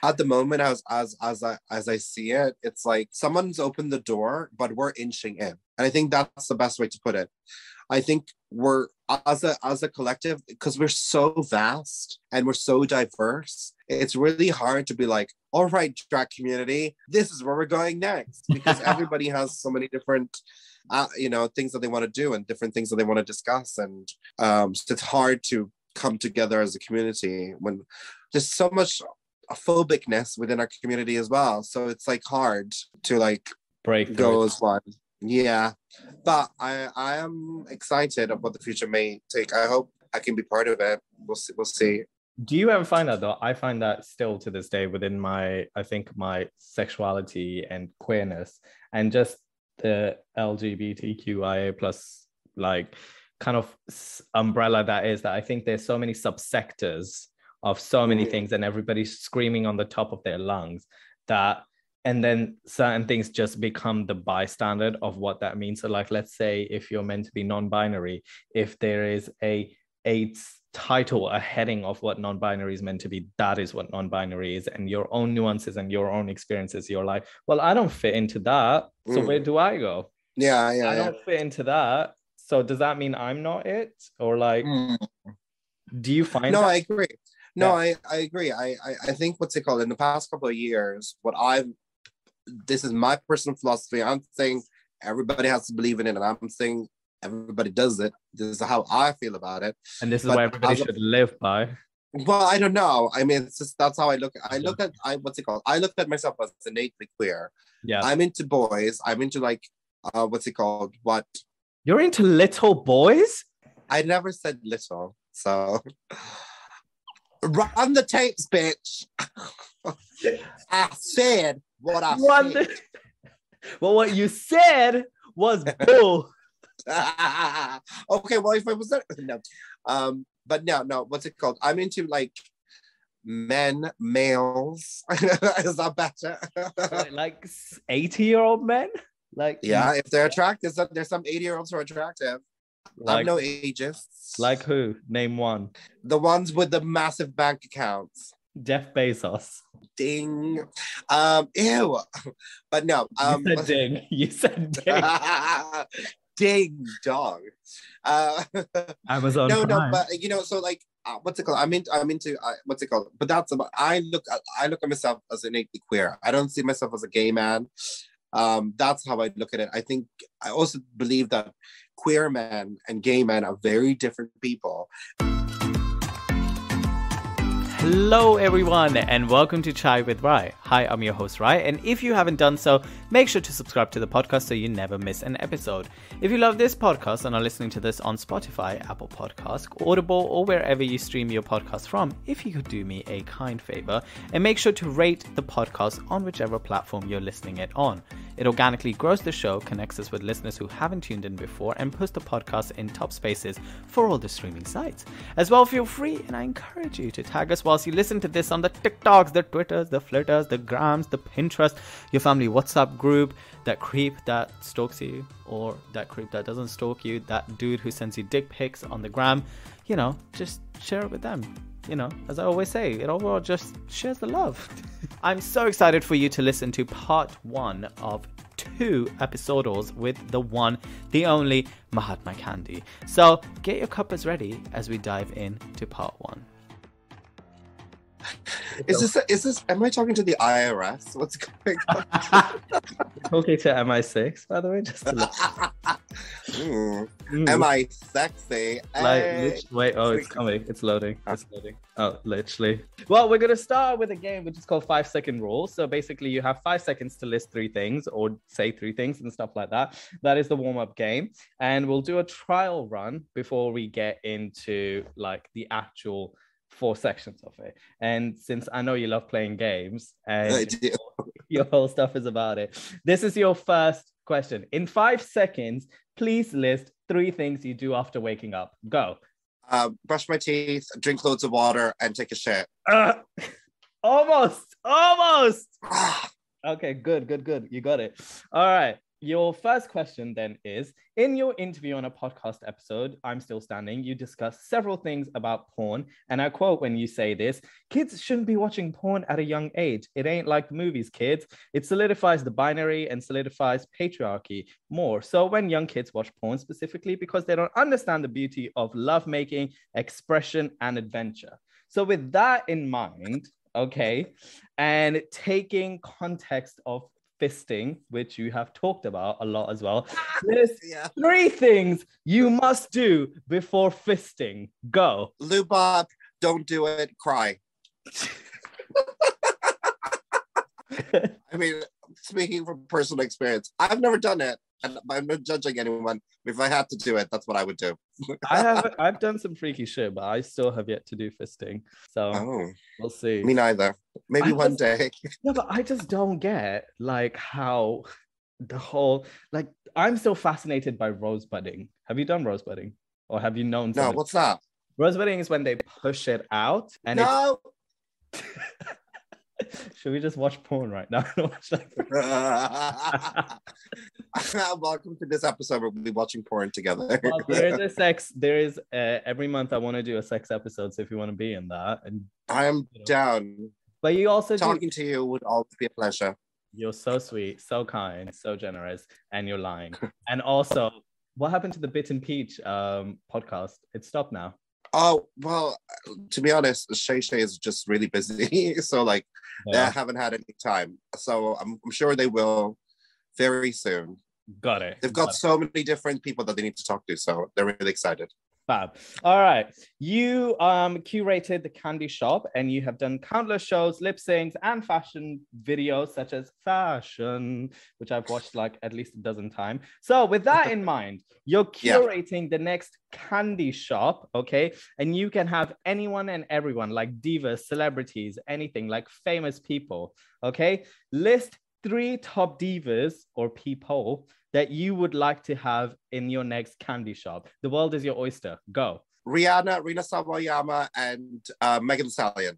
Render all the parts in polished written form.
At the moment, as I see it, it's like someone's opened the door, but we're inching in, and I think that's the best way to put it. I think we're as a collective, because we're so vast and we're so diverse. It's really hard to be like, all right, drag community, this is where we're going next, because everybody has so many different, things that they want to do and different things that they want to discuss, and so it's hard to come together as a community when there's so much phobicness within our community as well. So it's like hard to like break go as one. Yeah, but I am excited of what the future may take. I hope I can be part of it. We'll see. We'll see. Do you ever find that though? I find that still to this day within my sexuality and queerness and just the LGBTQIA plus like kind of umbrella that is, that I think there's so many subsectors of so many things and everybody's screaming on the top of their lungs and then certain things just become the bystander of what that means. So like, let's say if you're meant to be non-binary, if there is a title, a heading of what non-binary is meant to be, that is what non-binary is, and your own nuances and your own experiences, you're like, well, I don't fit into that, so where do I go? I don't fit into that, so does that mean I'm not it? Or like, do you find no that? I agree. No, yeah. I agree. I think what's it called, in the past couple of years, this is my personal philosophy. I'm saying everybody has to believe in it, and I'm saying everybody does it. This is how I feel about it. And this is what everybody should live by. Well, I don't know. I mean, it's just, that's how I look. I look at myself as innately queer. Yeah. I'm into boys. I'm into like, what? You're into little boys? I never said little, so... Run the tapes, bitch. I said what I said. Well, what you said was bull. Okay, well, if I was there, no. But no, what's it called? I'm into like males. Is that better? Like 80-year-old men? Like, yeah, if they're attractive, there's some 80-year-olds who are attractive. Like, I'm no ageist. Like who? Name one. The ones with the massive bank accounts. Jeff Bezos. Ding. Ew. But no. You said ding. You said ding. Ding dong. Amazon. No, Prime. but so like, what's it called? I'm into what's it called? But that's about. I look at myself as innately queer. I don't see myself as a gay man. That's how I look at it. I also believe that queer men and gay men are very different people. Hello everyone and welcome to Chai with Rai. Hi, I'm your host Rai, and if you haven't done so, make sure to subscribe to the podcast so you never miss an episode. If you love this podcast and are listening to this on Spotify, Apple Podcasts, Audible, or wherever you stream your podcast from, if you could do me a kind favor and make sure to rate the podcast on whichever platform you're listening it on. It organically grows the show, connects us with listeners who haven't tuned in before, and puts the podcast in top spaces for all the streaming sites. As well, feel free, and I encourage you to tag us whilst you listen to this on the TikToks, the Twitters, the Flitters, the Grams, the Pinterest, your family WhatsApp group, that creep that stalks you, or that creep that doesn't stalk you, that dude who sends you dick pics on the gram. Just share it with them. As I always say, it overall just shares the love. I'm so excited for you to listen to part 1 of 2 episodes with the one, the only Mahatma Candy. So get your cuppas ready as we dive into part 1. Is this, am I talking to the IRS? What's going on? Talking to MI6, by the way, just to Am I sexy? Wait, it's coming. It's loading. It's loading. Oh, literally. Well, we're going to start with a game which is called 5-second rule. So basically you have 5 seconds to list 3 things or say 3 things and stuff like that. That is the warm-up game. And we'll do a trial run before we get into like the actual 4 sections of it. And since I know you love playing games and your whole stuff is about it, this is your first question. In 5 seconds, please list 3 things you do after waking up. Go. Brush my teeth, drink loads of water, and take a shit. Almost. Okay, good. You got it. All right. your first question then is, in your interview on a podcast episode, I'm Still Standing, you discuss several things about porn. And I quote when you say this, kids shouldn't be watching porn at a young age. It ain't like the movies, kids. It solidifies the binary and solidifies patriarchy more. So when young kids watch porn specifically because they don't understand the beauty of lovemaking, expression, and adventure. So with that in mind, okay, and taking context of fisting, which you have talked about a lot as well. There's 3 things you must do before fisting. Go. Lube up, don't do it, cry. I mean, speaking from personal experience, I've never done it, and I'm not judging anyone. If I had to do it, that's what I would do. I've done some freaky shit, but I still have yet to do fisting. So we'll see. Me neither. Maybe one day. Yeah, but I just don't get like how the whole, like, I'm still fascinated by rosebudding. Have you done rosebudding? Or have you known? No, what's that? Rosebudding is when they push it out and no. Should we just watch porn right now? Welcome to this episode. We'll be watching porn together. Well, there is every month I want to do a sex episode, so if you want to be in that, and I am down. But you also talking to you would always be a pleasure. You're so sweet, so kind, so generous, and you're lying. And also, what happened to the Bit and Peach podcast? It stopped now. Oh, well, to be honest, Shay is just really busy. So, like, they haven't had any time. So, I'm sure they will very soon. Got it. They've got so many different people that they need to talk to. So, they're really excited. Fab. All right. You curated the Candy Shop and you have done countless shows, lip syncs, and fashion videos such as Fashion, which I've watched like at least a dozen times. So with that in mind, you're curating the next Candy Shop, okay? And you can have anyone and everyone, like divas, celebrities, anything, like famous people, okay? List 3 top divas or people that you would like to have in your next Candy Shop. The world is your oyster. Go. Rihanna, Rina Sawayama, and Megan Thee Stallion.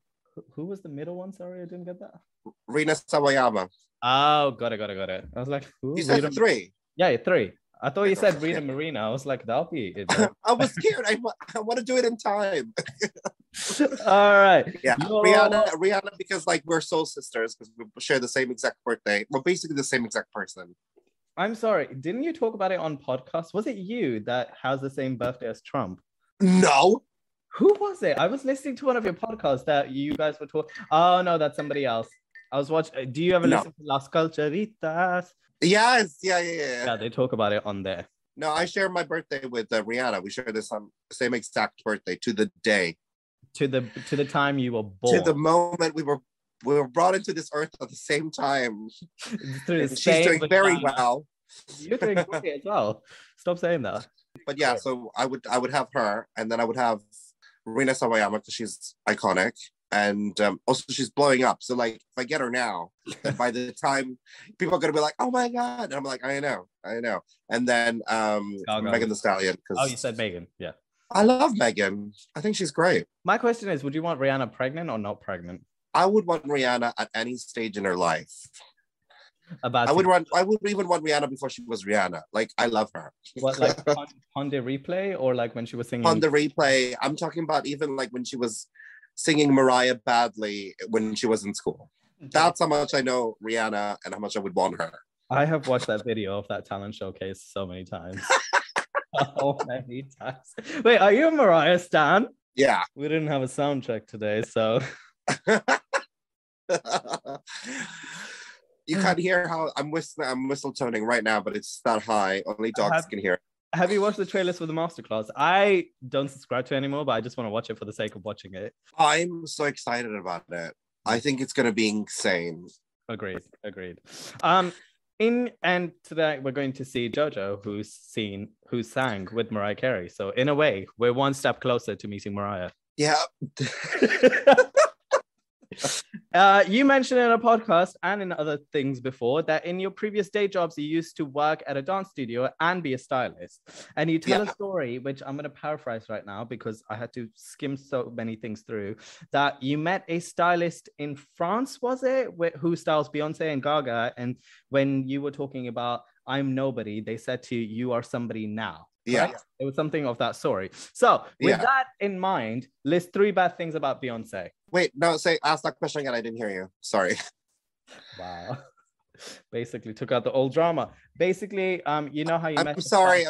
Who was the middle one? Sorry, I didn't get that. Rina Sawayama. Oh, got it. I was like, who? You said 3. Yeah, 3. I thought you said Rita Marina. I was like, that'll be it. I was scared. I want to do it in time. All right. Yeah, Rihanna, because like we're soul sisters because we share the same exact birthday. We're basically the same exact person. I'm sorry, didn't you talk about it on podcast? Was it you that has the same birthday as Trump? No. Who was it? I was listening to one of your podcasts that you guys were talking. Oh, no, that's somebody else. I was watching. Do you ever listen to Las Culcheritas? Yes. Yeah. Yeah, they talk about it on there. No, I share my birthday with Rihanna. We share the same exact birthday to the day. To the time you were born. To the moment we were brought into this earth at the same time. She's doing very well. You're doing great as well. Stop saying that. But yeah, so I would have her, and then I would have Rina Sawayama because she's iconic, and also she's blowing up. So like, if I get her now, then by the time people are gonna be like, "Oh my god," and I'm like, "I know," and then Megan Thee Stallion. Oh, you said Megan, yeah. I love Megan. I think she's great. My question is, would you want Rihanna pregnant or not pregnant? I would want Rihanna at any stage in her life. I would even want Rihanna before she was Rihanna. Like, I love her. What, like on the replay, or like when she was singing? On the replay. I'm talking about even like when she was singing Mariah badly when she was in school. That's how much I know Rihanna and how much I would want her. I have watched that video of that talent showcase so many times. So many times. Wait, are you a Mariah stan? Yeah. We didn't have a sound check today, so. You can't hear how I'm whistle-toning right now, but it's that high. Only dogs can hear. Have you watched the trailers for the masterclass? I don't subscribe to it anymore, but I just want to watch it for the sake of watching it. I'm so excited about it. I think it's going to be insane. Agreed. And today we're going to see JoJo, who sang with Mariah Carey. So in a way, we're one step closer to meeting Mariah. Yeah. You mentioned in a podcast and in other things before that in your previous day jobs, you used to work at a dance studio and be a stylist. And you tell a story, which I'm going to paraphrase right now because I had to skim so many things through, that you met a stylist in France, was it? Who styles Beyonce and Gaga. And when you were talking about I'm nobody, they said to you, you are somebody now. Yeah. Correct? It was something of that story. So with that in mind, list 3 bad things about Beyonce. Wait, no, ask that question again. I didn't hear you. Sorry. Wow. Basically took out the old drama. Basically, you know how you I'm sorry.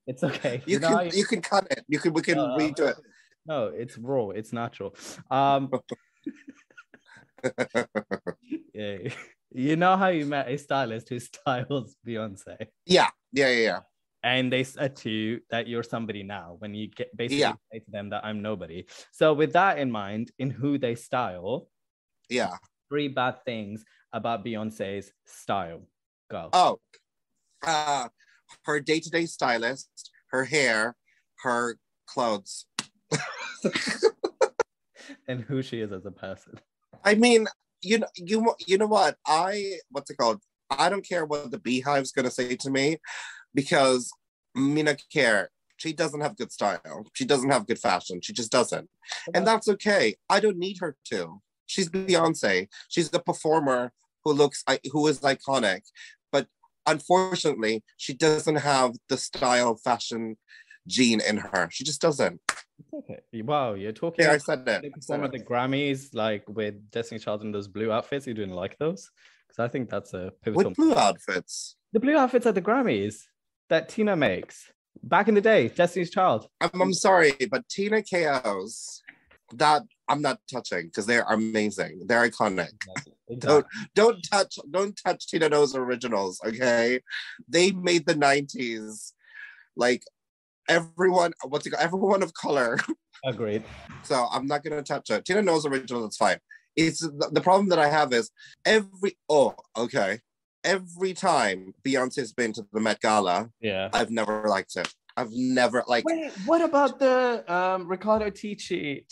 It's okay. You can cut it. We can redo it. No, it's raw. It's natural. Yeah. You know how you met a stylist who styles Beyonce? Yeah. And they said to you that you're somebody now when you get basically say to them that I'm nobody. So with that in mind, in who they style, 3 bad things about Beyonce's style. Go. Oh, her day-to-day stylist, her hair, her clothes. And who she is as a person. I mean, you know what? What's it called? I don't care what the Beehive's gonna say to me, because Mina care. She doesn't have good style. She doesn't have good fashion. She just doesn't. And that's okay. I don't need her to. She's Beyonce. She's the performer who is iconic. But unfortunately, she doesn't have the style fashion gene in her. She just doesn't. Okay. Wow, you're talking. Yeah, I said that. They perform at the Grammys, like with Destiny Child in those blue outfits. You didn't like those? Because I think that's a pivotal. What blue outfits? The blue outfits at the Grammys that Tina makes back in the day. Destiny's Child. I'm sorry, but Tina KO's that I'm not touching because they're amazing. They're iconic. Exactly. Don't touch Tina Know's originals. Okay, they made the 90s like. Everyone of color. Agreed. So I'm not gonna touch it. Tina Know's original, it's fine. It's the problem that I have is every time Beyonce's been to the Met Gala, I've never liked it. I've never like. Wait, what about the Riccardo Tisci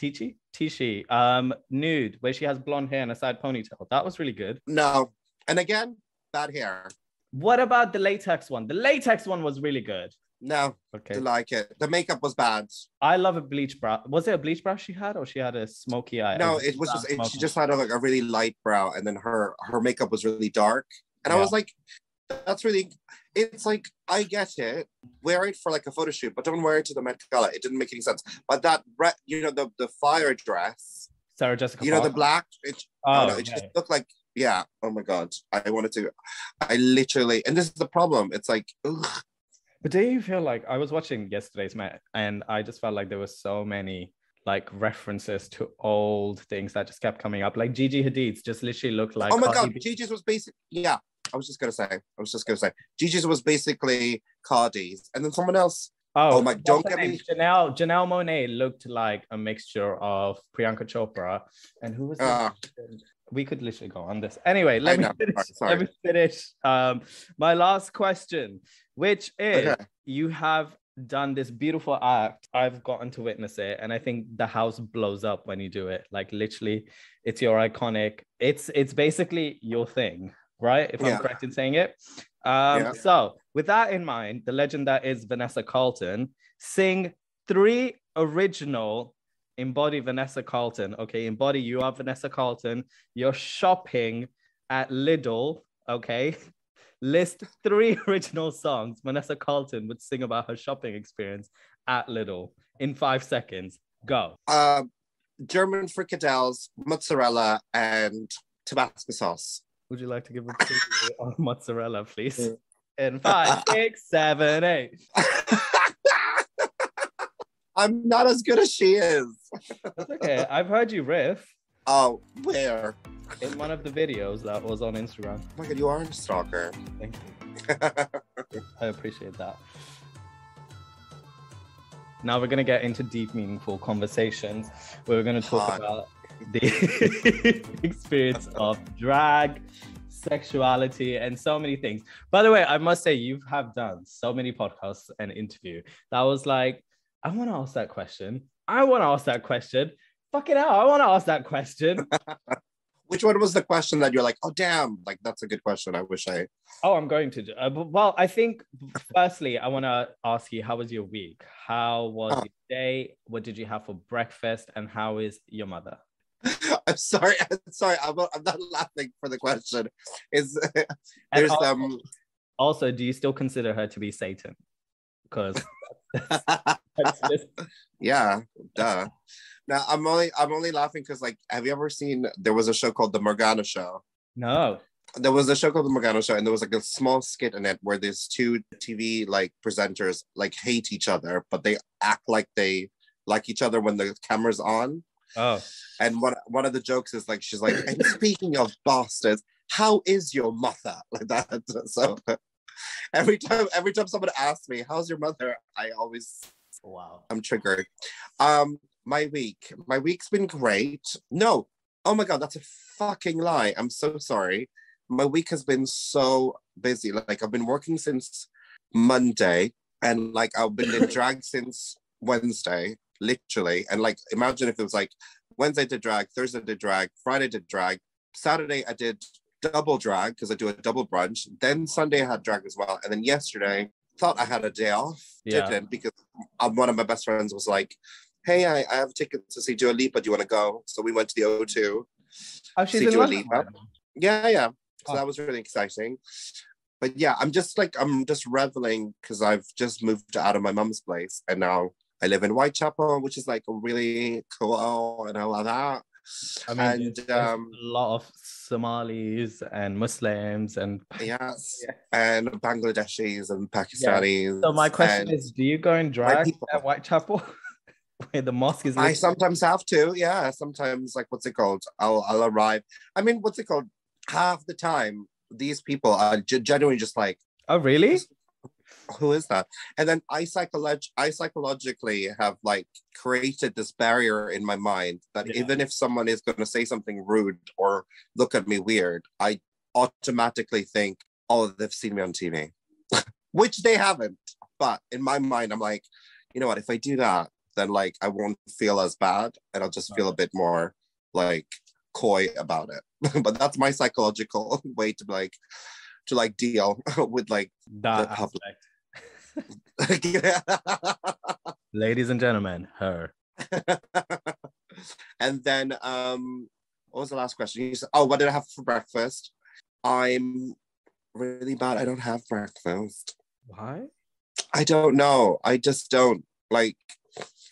nude where she has blonde hair and a side ponytail? That was really good. No, and again, bad hair. What about the latex one? The latex one was really good. No, okay. Didn't like it. The makeup was bad. I love a bleach brow. Was it a bleach brow she had, or she had a smoky eye? No, it was just she just had a really light brow, and then her makeup was really dark. And I was like, that's really. It's like I get it. Wear it for like a photo shoot, but don't wear it to the Met Gala. It didn't make any sense. But that, the fire dress, Sarah Jessica. The black. It just looked like. Yeah. Oh my God. I literally, and this is the problem. It's like, ugh. But do you feel like I was watching yesterday's Met and I just felt like there were so many like references to old things that just kept coming up, like Gigi Hadid's just literally looked like. Oh my God, Gigi's was basically I was just gonna say Gigi's was basically Cardi's, and then someone else. Oh my! Don't get me. Janelle Monáe looked like a mixture of Priyanka Chopra and who was that? We could literally go on this. Anyway, let me finish. My last question, which is you have done this beautiful act. I've gotten to witness it, and I think the house blows up when you do it. Like literally, it's your iconic. It's basically your thing, right? If I'm correct in saying it. So with that in mind, the legend that is Vanessa Carlton, sing 3 original. Embody Vanessa Carlton. Okay, embody, you are Vanessa Carlton. You're shopping at Lidl. Okay, list 3 original songs Vanessa Carlton would sing about her shopping experience at Lidl in 5 seconds. Go. German frikadelles, mozzarella, and Tabasco sauce. Would you like to give a preview on mozzarella, please? In 5, 6, 7, 8. I'm not as good as she is. That's okay. I've heard you riff. Oh, where? In one of the videos that was on Instagram. Oh my God, you are a stalker. Thank you. I appreciate that. Now we're going to get into deep, meaningful conversations. We're going to talk about the experience of drag, sexuality, and so many things. By the way, I must say, you have done so many podcasts and interview. That was like, I want to ask that question. Fucking hell, I want to ask that question. Which one was the question that you're like, oh, damn, like, that's a good question. I wish I... Oh, I'm going to. Well, I think, firstly, I want to ask you, how was your week? How was your day? What did you have for breakfast? And how is your mother? I'm sorry. I'm not laughing for the question. Also, do you still consider her to be Satan? Because that's just... Yeah, duh. Now I'm only laughing because like, have you ever seen? There was a show called The Morgana Show. No. There was a show called The Morgana Show, and there was like a small skit in it where these two TV like presenters like hate each other, but they act like they like each other when the camera's on. Oh. And one of the jokes is like, she's like, and speaking of bastards, how is your mother? Like that. So every time someone asks me, how's your mother? I always, wow, I'm triggered. My week's been great. No, oh my God, that's a fucking lie. I'm so sorry. My week has been so busy. Like I've been working since Monday, and like I've been in drag since Wednesday, literally. And like, imagine if it was like Wednesday did drag, Thursday did drag, Friday did drag, Saturday I did double drag because I do a double brunch. Then Sunday I had drag as well. And then yesterday, thought I had a day off. Yeah. Didn't, because one of my best friends was like, hey, I have tickets to see Dua Lipa. Do you want to go? So we went to the O2. Oh, she's see in Dua London. Lipa. Yeah. So Oh. that was really exciting. But yeah, I'm just reveling because I've just moved out of my mum's place and now I live in Whitechapel, which is like really cool and all of that. I mean, and there's a lot of Somalis and Muslims and yes, and Bangladeshis and Pakistanis. Yeah. So my question is, do you go and drag at Whitechapel where the mosque is? I sometimes have to, yeah. Sometimes, like, what's it called? I'll arrive. I mean, what's it called? Half the time, these people are genuinely just like, oh, really? Who is that? And then I psychologically have like created this barrier in my mind that even if someone is going to say something rude or look at me weird, I automatically think, oh, they've seen me on TV, which they haven't. But in my mind, I'm like, you know what? If I do that, then like I won't feel as bad, and I'll just feel a bit more like coy about it. But that's my psychological way to deal with like that the public. Ladies and gentlemen, her. And then what was the last question? You said, oh, what did I have for breakfast? I'm really bad. I don't have breakfast. Why? I don't know. I just don't. Like,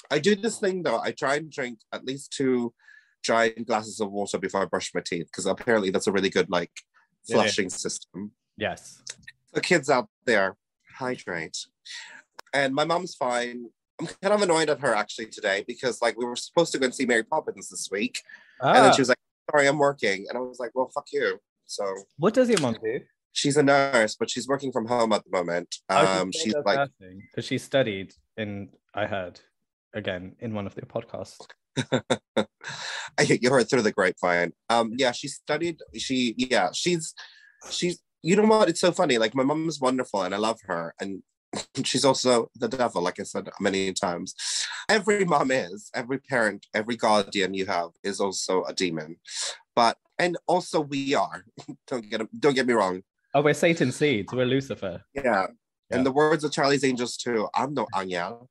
I do this thing though. I try and drink at least 2 giant glasses of water before I brush my teeth, because apparently that's a really good like flushing system. Yes. The kids out there, hydrate. And my mom's fine. I'm kind of annoyed at her actually today, because like we were supposed to go and see Mary Poppins this week. And then she was like, sorry, I'm working. And I was like, well, fuck you. So what does your mom do? She's a nurse, but she's working from home at the moment. She's like, because she studied in, I heard, again, in one of their podcasts. You heard through the grapevine. Yeah, she studied. She's. You know what? It's so funny. Like, my mom is wonderful, and I love her, and she's also the devil. Like I said many times, every mom is. Every parent, every guardian you have is also a demon. And also we are. Don't get me wrong. Oh, we're Satan's seeds. We're Lucifer. Yeah. In the words of Charlie's Angels too, I'm no Angel.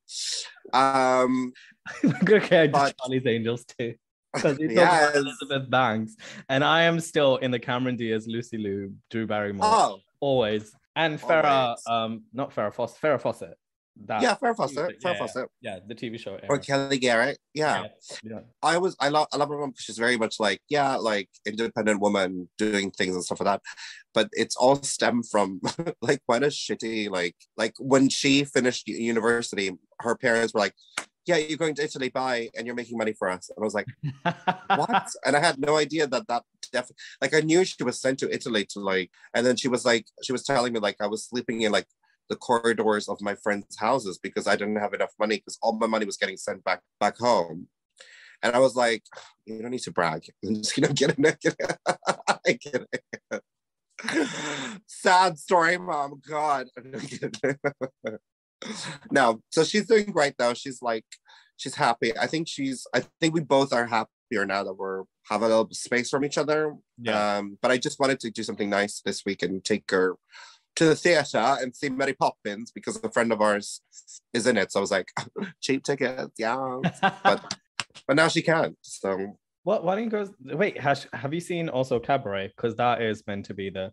Okay, Charlie's Angels too. Because you talk about Elizabeth Banks, and I am still in the Cameron Diaz, Lucy Liu, Drew Barrymore, always, and Farrah, not Farrah Fawcett, Farrah Fawcett. Farrah Fawcett. Yeah, the TV show. Or Kelly Garrett. Yeah. I love her mom because she's very much like, like independent woman doing things and stuff like that. But it's all stemmed from like quite a shitty, like when she finished university, her parents were like, yeah, you're going to Italy, bye, and you're making money for us. And I was like, what? And I had no idea that like, I knew she was sent to Italy to like, and then she was telling me like I was sleeping in like the corridors of my friends' houses because I didn't have enough money, because all my money was getting sent back home. And I was like, you don't need to brag. I'm just, get it. Sad story, Mom. God. No, so she's doing great though. She's happy. I think we both are happier now that we have a little space from each other. Yeah. But I just wanted to do something nice this week and take her to the theater and see Mary Poppins, because a friend of ours is in it. So I was like, cheap tickets, yeah. but now she can't. So why don't you go? Wait, have you seen also Cabaret? Because that is meant to be the.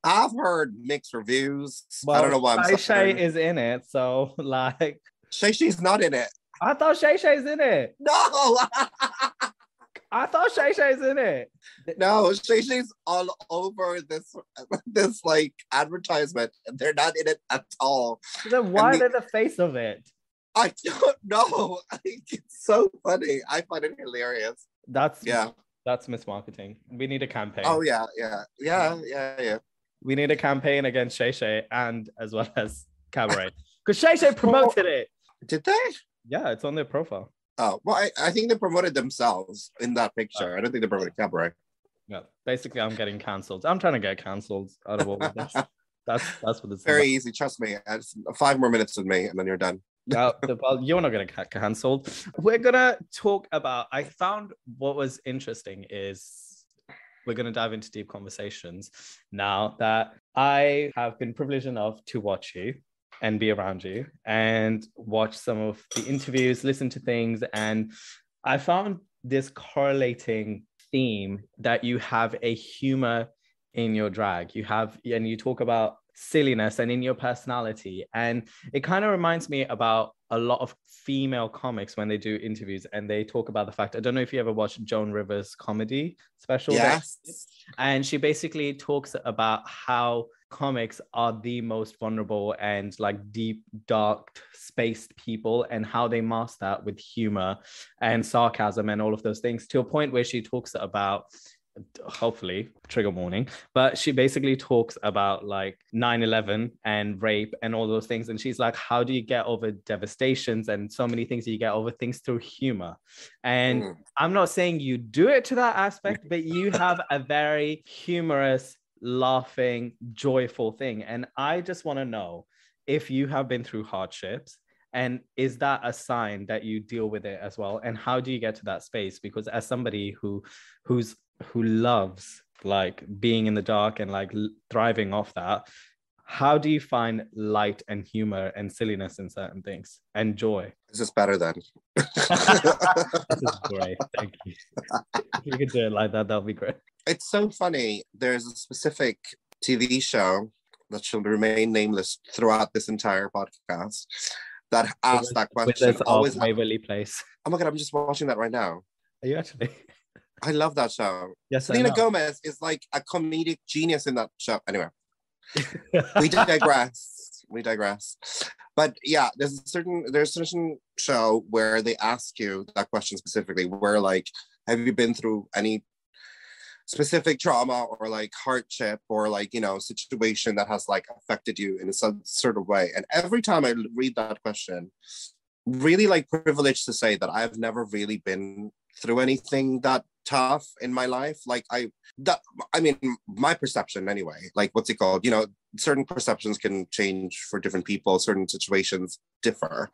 I've heard mixed reviews. I Well, don't know why I'm Shay Shay suffering. is in it, so like, Shay Shay's not in it. I thought Shay Shay's in it. No, I thought Shay Shay's in it. no, Shay Shay's all over this like advertisement, and they're not in it at all. Then why are they the face of it? I don't know. It's so funny. I find it hilarious. That's Yeah. That's mismarketing. We need a campaign. Oh yeah. We need a campaign against Shay Shay and as well as Cabaret. Because Shay Shay promoted it. Did they? Yeah, it's on their profile. Oh, well, I think they promoted themselves in that picture. I don't think they promoted Cabaret. Yeah, basically, I'm getting cancelled. I'm trying to get cancelled out of all of this. That's what it's Very about. easy. Trust me. It's 5 more minutes with me, and then you're done. Well, you're not going to get cancelled. We're going to talk about, I found what was interesting is we're going to dive into deep conversations now that I have been privileged enough to watch you and be around you and watch some of the interviews, listen to things. And I found this correlating theme that you have a humor in your drag. And you talk about silliness and in your personality. And it kind of reminds me about a lot of female comics when they do interviews and they talk about the fact, I don't know if you ever watched Joan Rivers' comedy special. Yes. And she basically talks about how comics are the most vulnerable and like deep, dark, spaced people and how they mask that with humor and sarcasm and all of those things to a point where she talks about, hopefully trigger warning, but she basically talks about like 9/11 and rape and all those things, and she's like, how do you get over devastations and so many things? You get over things through humor. And I'm not saying you do it to that aspect, but you have a very humorous, laughing, joyful thing. And I just want to know if you have been through hardships, and is that a sign that you deal with it as well? And how do you get to that space? Because as somebody who loves like being in the dark and like thriving off that, how do you find light and humor and silliness in certain things and joy? This is better than. This is great. Thank you. If you could do it like that, that would be great. It's so funny. There's a specific TV show that shall remain nameless throughout this entire podcast that asked that question. Always Waverly Place. Oh my God, I'm just watching that right now. Are you actually? I love that show. Yes, Selena Gomez is like a comedic genius in that show. Anyway, we digress. But yeah, there's a certain show where they ask you that question specifically, where like, have you been through any specific trauma or like hardship or like, you know, situation that has like affected you in some sort of way? And every time I read that question, really like privileged to say that I've never really been through anything that tough in my life. Like I mean, my perception anyway, like what's it called? You know, certain perceptions can change for different people, certain situations differ.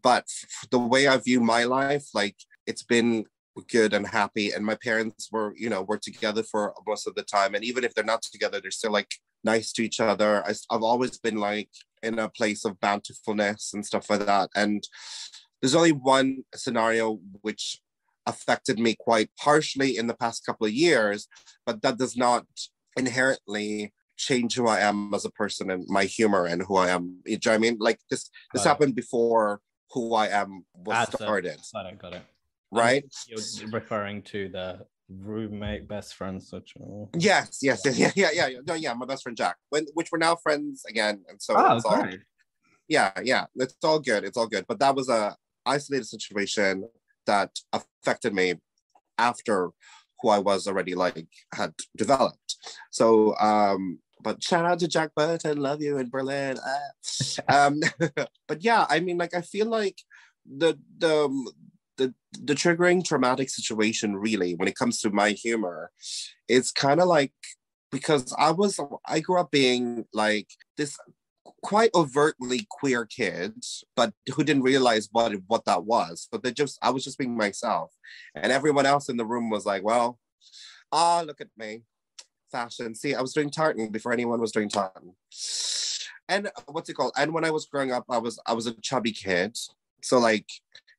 But the way I view my life, like it's been good and happy. And my parents were together for most of the time. And even if they're not together, they're still like nice to each other. I've always been like in a place of bountifulness and stuff like that. And there's only one scenario which affected me quite harshly in the past couple of years, but that does not inherently change who I am as a person and my humor and who I am. You know what I mean? Like this happened before who I am was started. Got it. Right? You're referring to the roommate, best friend, such. Yes. No, yeah, my best friend Jack, which we're now friends again, and so it's all, great. Yeah, it's all good. It's all good. But that was a isolated situation that affected me after who I was already like had developed. So, but shout out to Jack Burton, love you in Berlin. But yeah, I mean, like I feel like the triggering traumatic situation really when it comes to my humor, it's kind of like because I grew up being like this quite overtly queer kid, but who didn't realize what that was. But I was just being myself, and everyone else in the room was like, "Well, look at me, fashion. See, I was doing tartan before anyone was doing tartan." And what's it called? And when I was growing up, I was a chubby kid, so like,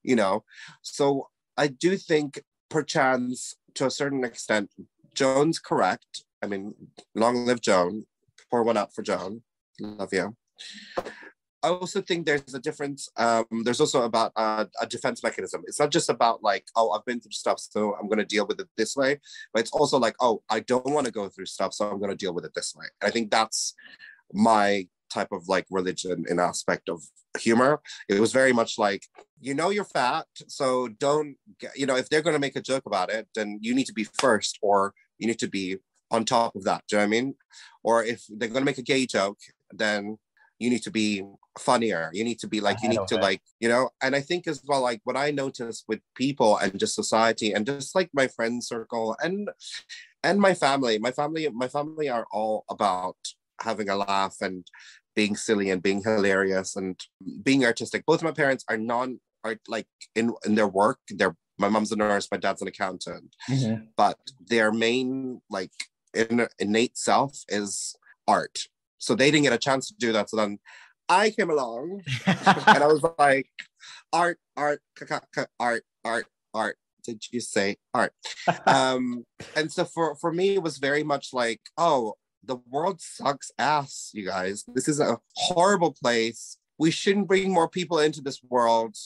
you know, so I do think, perchance, to a certain extent, Joan's correct. I mean, long live Joan. Pour one out for Joan. Love you. I also think there's a difference. There's also about a defense mechanism. It's not just about like, oh, I've been through stuff, so I'm going to deal with it this way. But it's also like, oh, I don't want to go through stuff, so I'm going to deal with it this way. And I think that's my type of like religion in aspect of humor. It was very much like, you know, you're fat, so don't, you know, if they're going to make a joke about it, then you need to be first, or you need to be on top of that. Do you know what I mean? Or if they're going to make a gay joke, then you need to be funnier. You need to be like, you need to like, you know, and I think as well, like what I notice with people and just society and just like my friend circle and my family are all about having a laugh and being silly and being hilarious and being artistic. Both of my parents are like in their work. My mom's a nurse, my dad's an accountant, but their main like innate self is art. So they didn't get a chance to do that. So then I came along and I was like, art. Did you say art? And so for me, it was very much like, oh, the world sucks ass, you guys. This is a horrible place. We shouldn't bring more people into this world.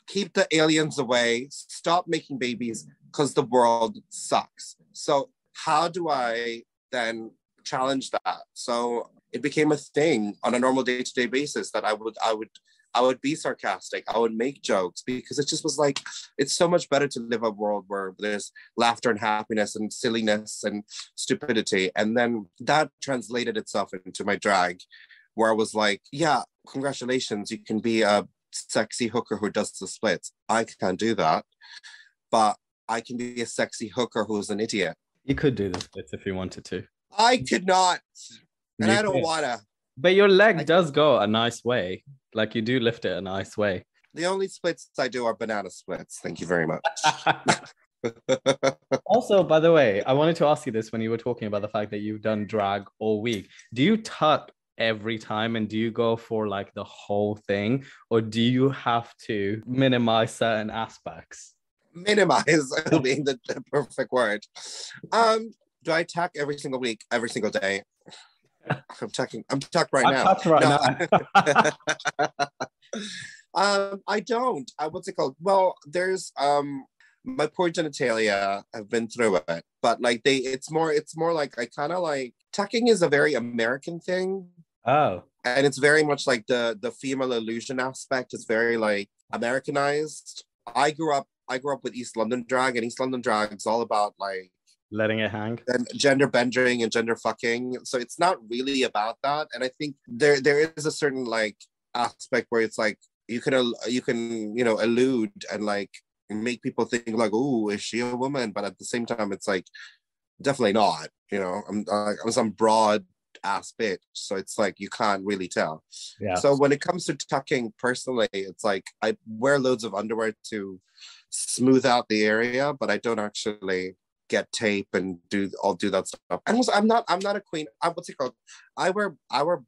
Keep the aliens away. Stop making babies because the world sucks. So how do I then challenge that? So it became a thing on a normal day-to-day basis that I would be sarcastic. I would make jokes because it just was like, it's so much better to live a world where there's laughter and happiness and silliness and stupidity. And then that translated itself into my drag, where I was like, yeah, congratulations, you can be a sexy hooker who does the splits. I can't do that, but I can be a sexy hooker who's an idiot. You could do the splits if you wanted to. I could not. And I don't wanna. But your leg does go a nice way. Like you do lift it a nice way. The only splits I do are banana splits. Thank you very much. Also, by the way, I wanted to ask you this when you were talking about the fact that you've done drag all week. Do you tuck every time and do you go for like the whole thing? Or do you have to minimize certain aspects? Minimize being the perfect word. Do I tuck every single week, every single day? I'm tucked right now. I don't. What's it called? Well, there's my poor genitalia have been through it, but like it's more like I kind of like tucking is a very American thing. Oh. And it's very much like the female illusion aspect is very like Americanized. I grew up with East London drag, and East London drag is all about like letting it hang and gender bending and gender fucking. So it's not really about that. And I think there is a certain like aspect where it's like you can you know elude and like make people think like, oh, is she a woman? But at the same time, it's like definitely not. You know, I'm some broad ass bitch, so it's like you can't really tell. Yeah. So when it comes to tucking, personally, it's like I wear loads of underwear to smooth out the area, but I don't actually get tape and I'll do that stuff. And also, I'm not a queen. What's it called? I wear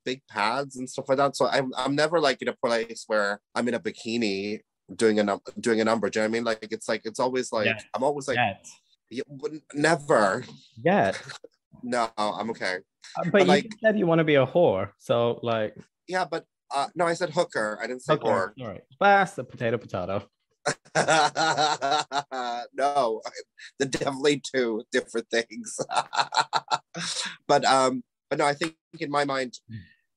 big pads and stuff like that. So I'm never like in a place where I'm in a bikini doing a number. Do you know what I mean? Like it's always like I'm always like never. Yeah. No, I'm okay. But you like, said you want to be a whore, so like. Yeah, but no, I said hooker. I didn't say whore. All right, that's a potato. No, they're definitely two different things. but no, I think in my mind,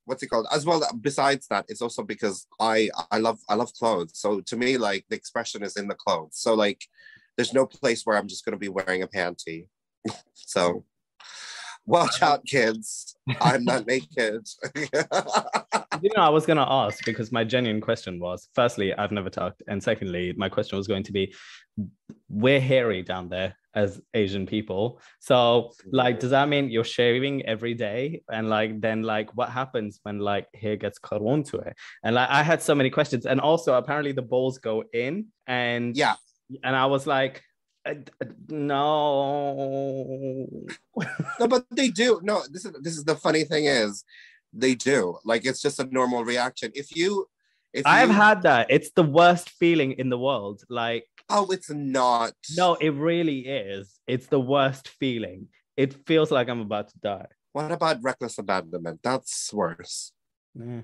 what's it called? As well, besides that, it's also because I love clothes. So to me, like the expression is in the clothes. So like, there's no place where I'm just gonna be wearing a panty. So watch out, kids. I'm not naked. You know, I was going to ask because my genuine question was, firstly, I've never tucked. And secondly, my question was going to be, we're hairy down there as Asian people. So like, does that mean you're shaving every day? And like, then like, what happens when like hair gets cut onto it? And like, I had so many questions. And also apparently the balls go in and yeah. And I was like, no. No, but they do. No, this is the funny thing is they do. Like it's just a normal reaction. If I've had that. It's the worst feeling in the world. Like, oh, it's not. No, it really is. It's the worst feeling. It feels like I'm about to die. What about reckless abandonment? That's worse. Yeah.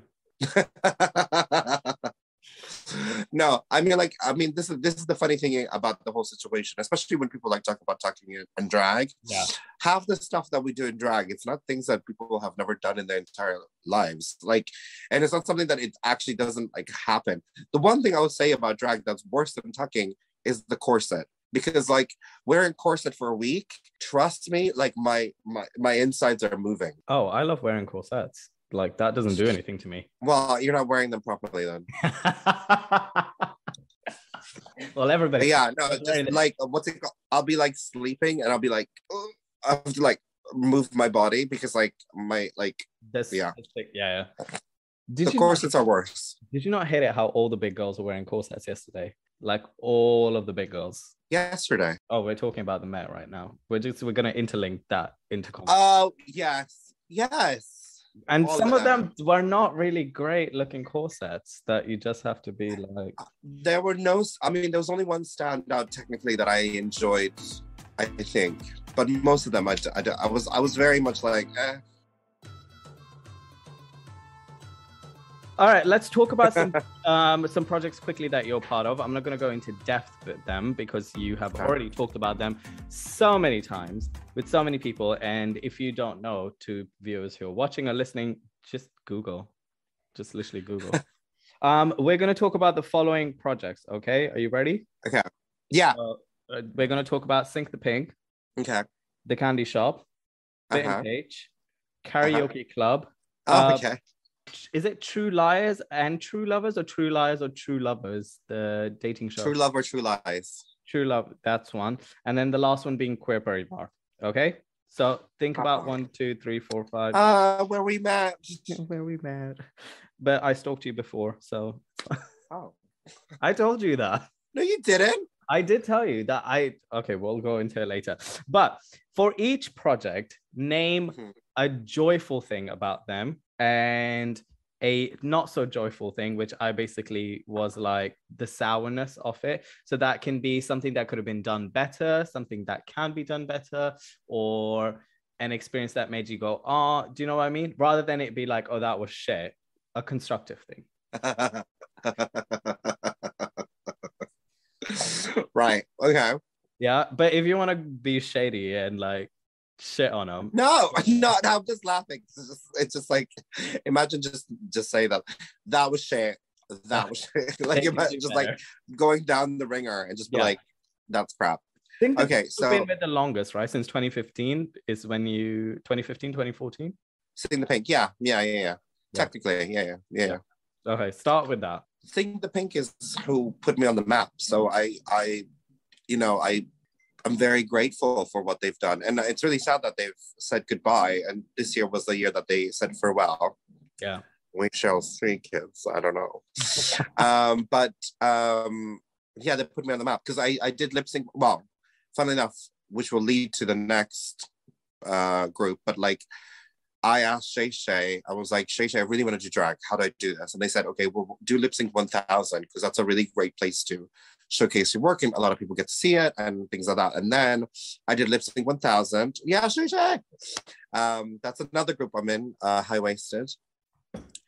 No, I mean, this is the funny thing about the whole situation, especially when people like talk about talking in drag. Yeah. Half the stuff that we do in drag, it's not things that people have never done in their entire lives. Like, and it's not something that it actually doesn't like happen. The one thing I would say about drag that's worse than tucking is the corset. Because like wearing corset for a week, trust me, like my insides are moving. Oh, I love wearing corsets. Like that doesn't do anything to me. Well, you're not wearing them properly then. Well, everybody. But yeah, no, just like what's it called? I'll be like sleeping and I'll be like, oh, I have to like move my body because like my like yeah. The corsets are worse. Did you not hate it how all the big girls were wearing corsets yesterday? Like all of the big girls. Yesterday. Oh, we're talking about the Met right now. We're gonna interlink that into conversation. Oh yes. And all some of them were not really great looking corsets that you just have to be like. There was only one standout technically that I enjoyed, I think, but most of them I was very much like, eh. All right, let's talk about some projects quickly that you're part of. I'm not going to go into depth with them because you have already talked about them so many times with so many people. And if you don't know, to viewers who are watching or listening, just Google. Just literally Google. We're going to talk about the following projects, okay? Are you ready? Okay. Yeah. We're going to talk about Sync the Pink. Okay. The Candy Shop. Bit and Page. Karaoke Club. Oh, okay. Is it True Liars and True Lovers or True Liars or True Lovers, the dating show? True Love or True Lies. True Love, that's one. And then the last one being Queer Berry Bar. Okay? So think about 1, 2, 3, 4, 5. Where we met. Where we met. But I stalked you before, so. Oh. I told you that. No, you didn't. I did tell you that okay, we'll go into it later. But for each project, name a joyful thing about them and a not so joyful thing, which I basically was like the sourness of it. So that can be something that could have been done better, something that can be done better, or an experience that made you go, oh, do you know what I mean? Rather than it be like, oh, that was shit, a constructive thing. Right. Okay. Yeah. But if you want to be shady and like shit on them. No, I'm just laughing. It's just like, imagine just say that was shit. That was shit. Like imagine just like going down the ringer and just be like, that's crap. I think okay, so been with the longest, right? Since 2015 is when 2015, 2014? Sync the Pink. Yeah. Technically, yeah. Okay, start with that. Sync the Pink is who put me on the map. So I'm very grateful for what they've done. And it's really sad that they've said goodbye. And this year was the year that they said farewell. Yeah. We shall see, kids. I don't know. Yeah, they put me on the map because I did lip sync. Well, funnily enough, which will lead to the next group. But like, I asked Shay Shay, I was like, Shay Shay, I really want to do drag. How do I do this? And they said, okay, we'll do Lip Sync 1000 because that's a really great place to showcase your work and a lot of people get to see it and things like that. And then I did Lip Sync 1000. Yeah, Shay Shay. That's another group I'm in, High Waisted.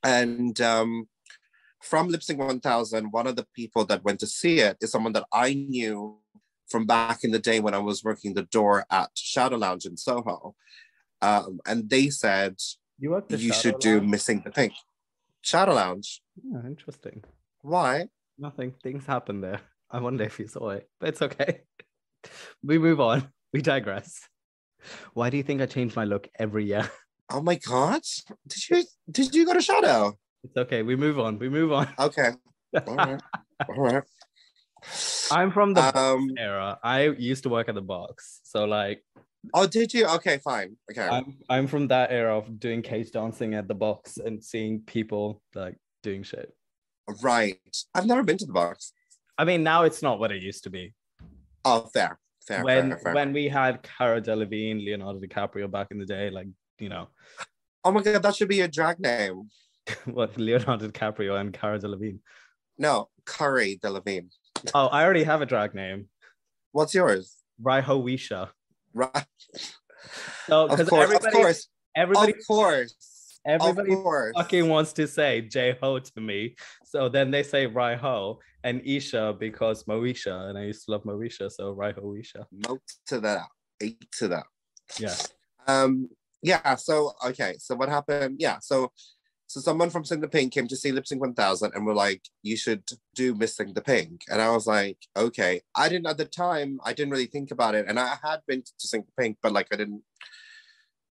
And from Lip Sync 1000, one of the people that went to see it is someone that I knew from back in the day when I was working the door at Shadow Lounge in Soho. And they said, you should do Missing the Pink. Shadow Lounge. Yeah, interesting. Why? Nothing. Things happen there. I wonder if you saw it, but it's okay. We move on. We digress. Why do you think I change my look every year? Oh my God. Did you go to Shadow? It's okay. We move on. Okay. All right. I'm from the box era. I used to work at the box. So like. Oh, did you? Okay, fine. Okay. I'm from that era of doing cage dancing at the box and seeing people like doing shit. Right. I've never been to the box. I mean, now it's not what it used to be. Oh, fair. When we had Cara Delevingne, Leonardo DiCaprio back in the day, like, you know. Oh my God, that should be a drag name. What, Leonardo DiCaprio and Cara Delevingne? No, Curry Delevingne. Oh, I already have a drag name. What's yours? Raiho Wisha. Right. So, of course. everybody, Of course. everybody Of course. fucking wants to say J-Ho to me. So then they say Rai-Ho and Isha because Moesha, and I used to love Moesha, so Rai-Ho Isha. Note to that. 8 to that. Yeah. Yeah, so okay, so what happened? Yeah, so someone from Sing the Pink came to see Lip Sync 1000 and were like, you should do Miss Sing the Pink. And I was like, okay. I didn't at the time, I didn't really think about it. And I had been to Sing the Pink, but like I didn't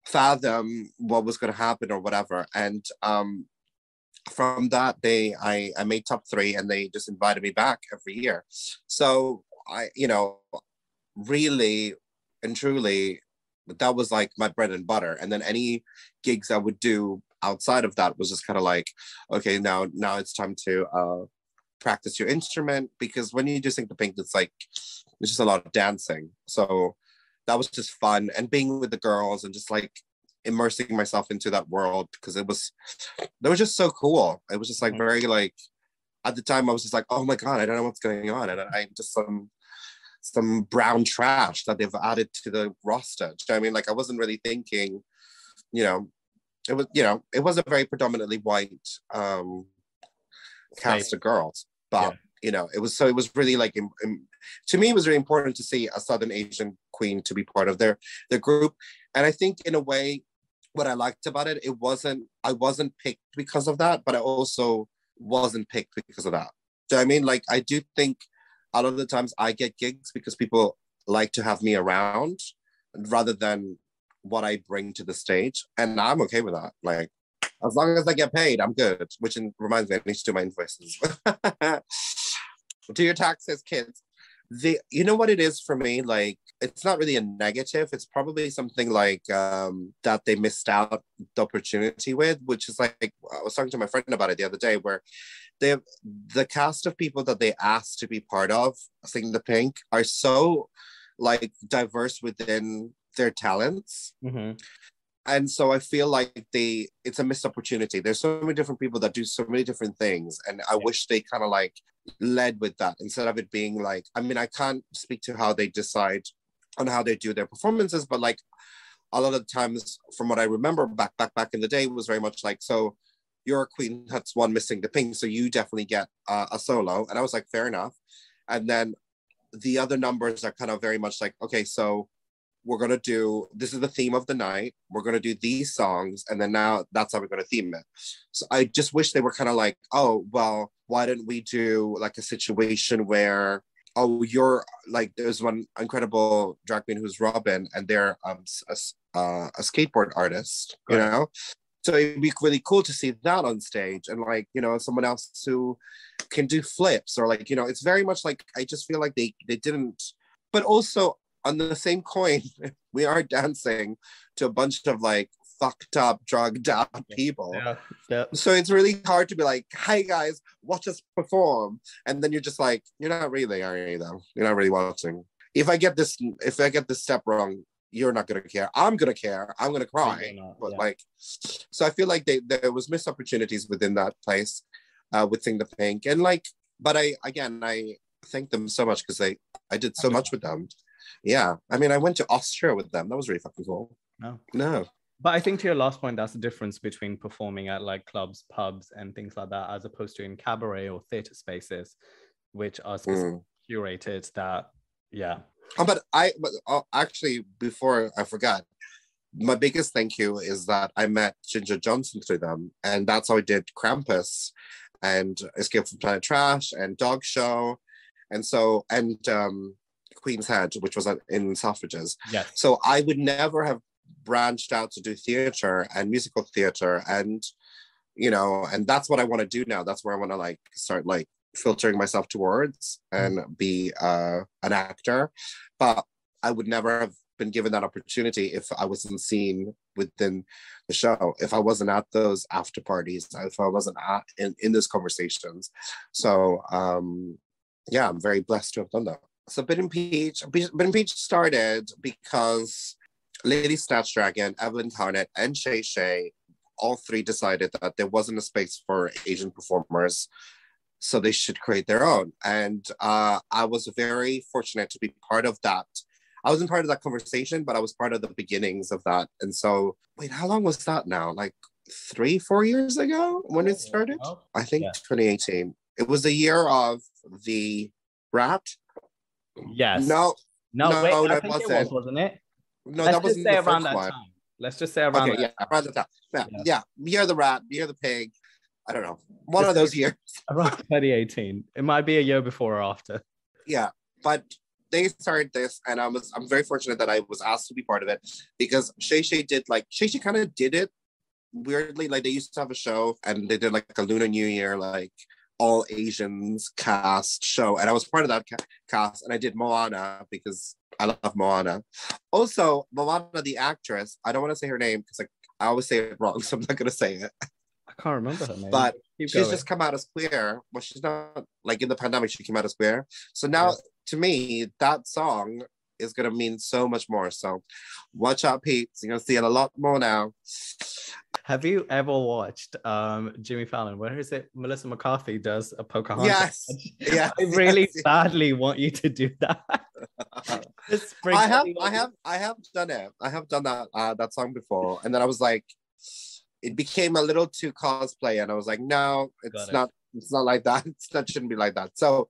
fathom what was going to happen or whatever. And from that day, I made top 3 and they just invited me back every year. So I, really and truly, that was like my bread and butter. And then any gigs I would do outside of that was just kind of like, okay, now it's time to practice your instrument, because when you do Sing the Pink, it's just a lot of dancing. So that was just fun, and being with the girls and just like immersing myself into that world, because they were just so cool. It was just like very like, at the time I was just like, oh my God, I don't know what's going on. And I'm just some brown trash that they've added to the roster. Do you know what I mean? Like I wasn't really thinking, it was a very predominantly white cast of girls, but it was really like to me it was really important to see a Southern Asian queen to be part of their group. And I think in a way what I liked about it, I wasn't picked because of that, but I also wasn't picked because of that. Do you know what I mean? Like I do think a lot of the times I get gigs because people like to have me around rather than what I bring to the stage. And I'm okay with that. Like, as long as I get paid, I'm good. Which reminds me, I need to do my invoices. Do your taxes, kids. You know what it is for me? Like, it's not really a negative. It's probably something like that they missed out the opportunity with, which is like, I was talking to my friend about it the other day, where the cast of people that they asked to be part of Sing the Pink are so like diverse within their talents. Mm-hmm. And so I feel like it's a missed opportunity. There's so many different people that do so many different things. And I wish they kind of like led with that instead of it being like, I mean, I can't speak to how they decide on how they do their performances, but like a lot of times from what I remember back in the day, it was very much like, so you're a queen that's one Miss Sing the Pink, so you definitely get a solo. And I was like, fair enough. And then the other numbers are kind of very much like, okay, so this is the theme of the night. We're going to do these songs. And then now that's how we're going to theme it. So I just wish they were kind of like, oh, well, why didn't we do like a situation where, oh, you're like, there's one incredible drag queen who's Robin, and they're a skateboard artist, you know? So it'd be really cool to see that on stage, and like, someone else who can do flips, or like, it's very much like, I just feel like they didn't, but also on the same coin, we are dancing to a bunch of like fucked up, drugged out people. Yeah. So it's really hard to be like, hi guys, watch us perform. And then you're just like, you're not really, are you though? You're not really watching. If I get this step wrong, you're not gonna care. I'm gonna care. I'm gonna cry. But like, so I feel like there was missed opportunities within that place with Sing the Pink. And like, but I thank them so much because I did so much with them. Yeah, I mean, I went to Austria with them. That was really fucking cool. No. But I think to your last point, that's the difference between performing at like clubs, pubs, and things like that, as opposed to in cabaret or theatre spaces, which are curated. That, yeah. But actually, before I forgot, my biggest thank you is that I met Ginger Johnson through them, and that's how I did Krampus and Escape from Planet Trash and Dog Show, and Queen's Head, which was in Selfridges. Yes. So I would never have branched out to do theater and musical theater, and and that's what I want to do now. That's where I want to like start like filtering myself towards and be an actor. But I would never have been given that opportunity if I wasn't seen within the show, if I wasn't at those after parties, if I wasn't in those conversations. So yeah, I'm very blessed to have done that. So Bit and Peach started because Lady Snatch Dragon, Evelyn Carnett, and Shay Shay, all three decided that there wasn't a space for Asian performers, so they should create their own. And I was very fortunate to be part of that I wasn't part of that conversation, but I was part of the beginnings of that. And so, wait, how long was that now? Like 3-4 years ago when it started? I think 2018. It was the year of the rat. Yes. No, wait, I that think wasn't. it wasn't it? No, Let's that wasn't just say the around first that one. time. Let's just say around that time. around the time. Yeah. Year of the rat, year of the pig. I don't know. One Just of those years. Around 2018. It might be a year before or after. Yeah, but they started this, and I'm very fortunate that I was asked to be part of it because Shay Shay kind of did it weirdly. Like they used to have a show, and they did like a Lunar New Year, like all Asians cast show, and I was part of that cast, and I did Moana because I love Moana. Also, Moana, the actress, I don't want to say her name because like I always say it wrong, so I'm not going to say it. I can't remember her name. But she's just come out as queer. Well, she's not, like in the pandemic, she came out as queer. So now, to me, that song is going to mean so much more. So watch out, peeps. You're going to see it a lot more now. Have you ever watched Jimmy Fallon? Where is it? Melissa McCarthy does a Pocahontas. Yes. I really badly want you to do that. I have done it. I have done that song before. And then I was like, it became a little too cosplay, and I was like, no, it's not like that. That shouldn't be like that. So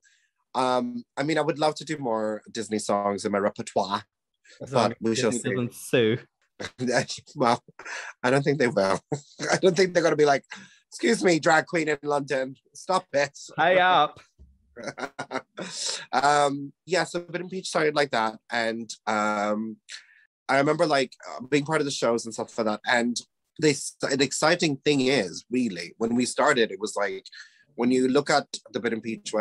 I mean, I would love to do more Disney songs in my repertoire, but we shall see. Sue. Well, I don't think they will. I don't think they're gonna be like, excuse me, drag queen in London, stop it. High up. So Bitter Peach started like that, and I remember like being part of the shows and stuff like that, and the exciting thing is really when we started, it was like when you look at the Bit and Peach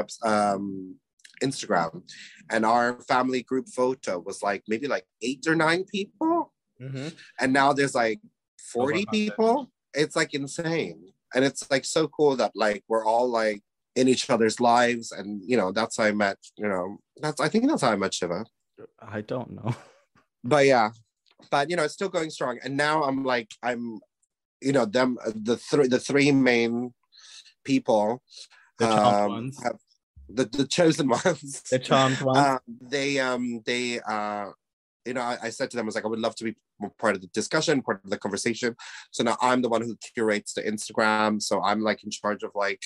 Instagram, and our family group photo was like maybe like 8 or 9 people, and now there's like 40 people. It's like insane, and it's like so cool that like we're all like in each other's lives, and you know that's how I met. I think that's how I met Shiva. I don't know, but yeah. But it's still going strong, and now I'm the three main people, the charmed ones, have the chosen ones, the charmed ones. I said to them, I was like, I would love to be part of the discussion, part of the conversation. So now I'm the one who curates the Instagram. So I'm like in charge of like,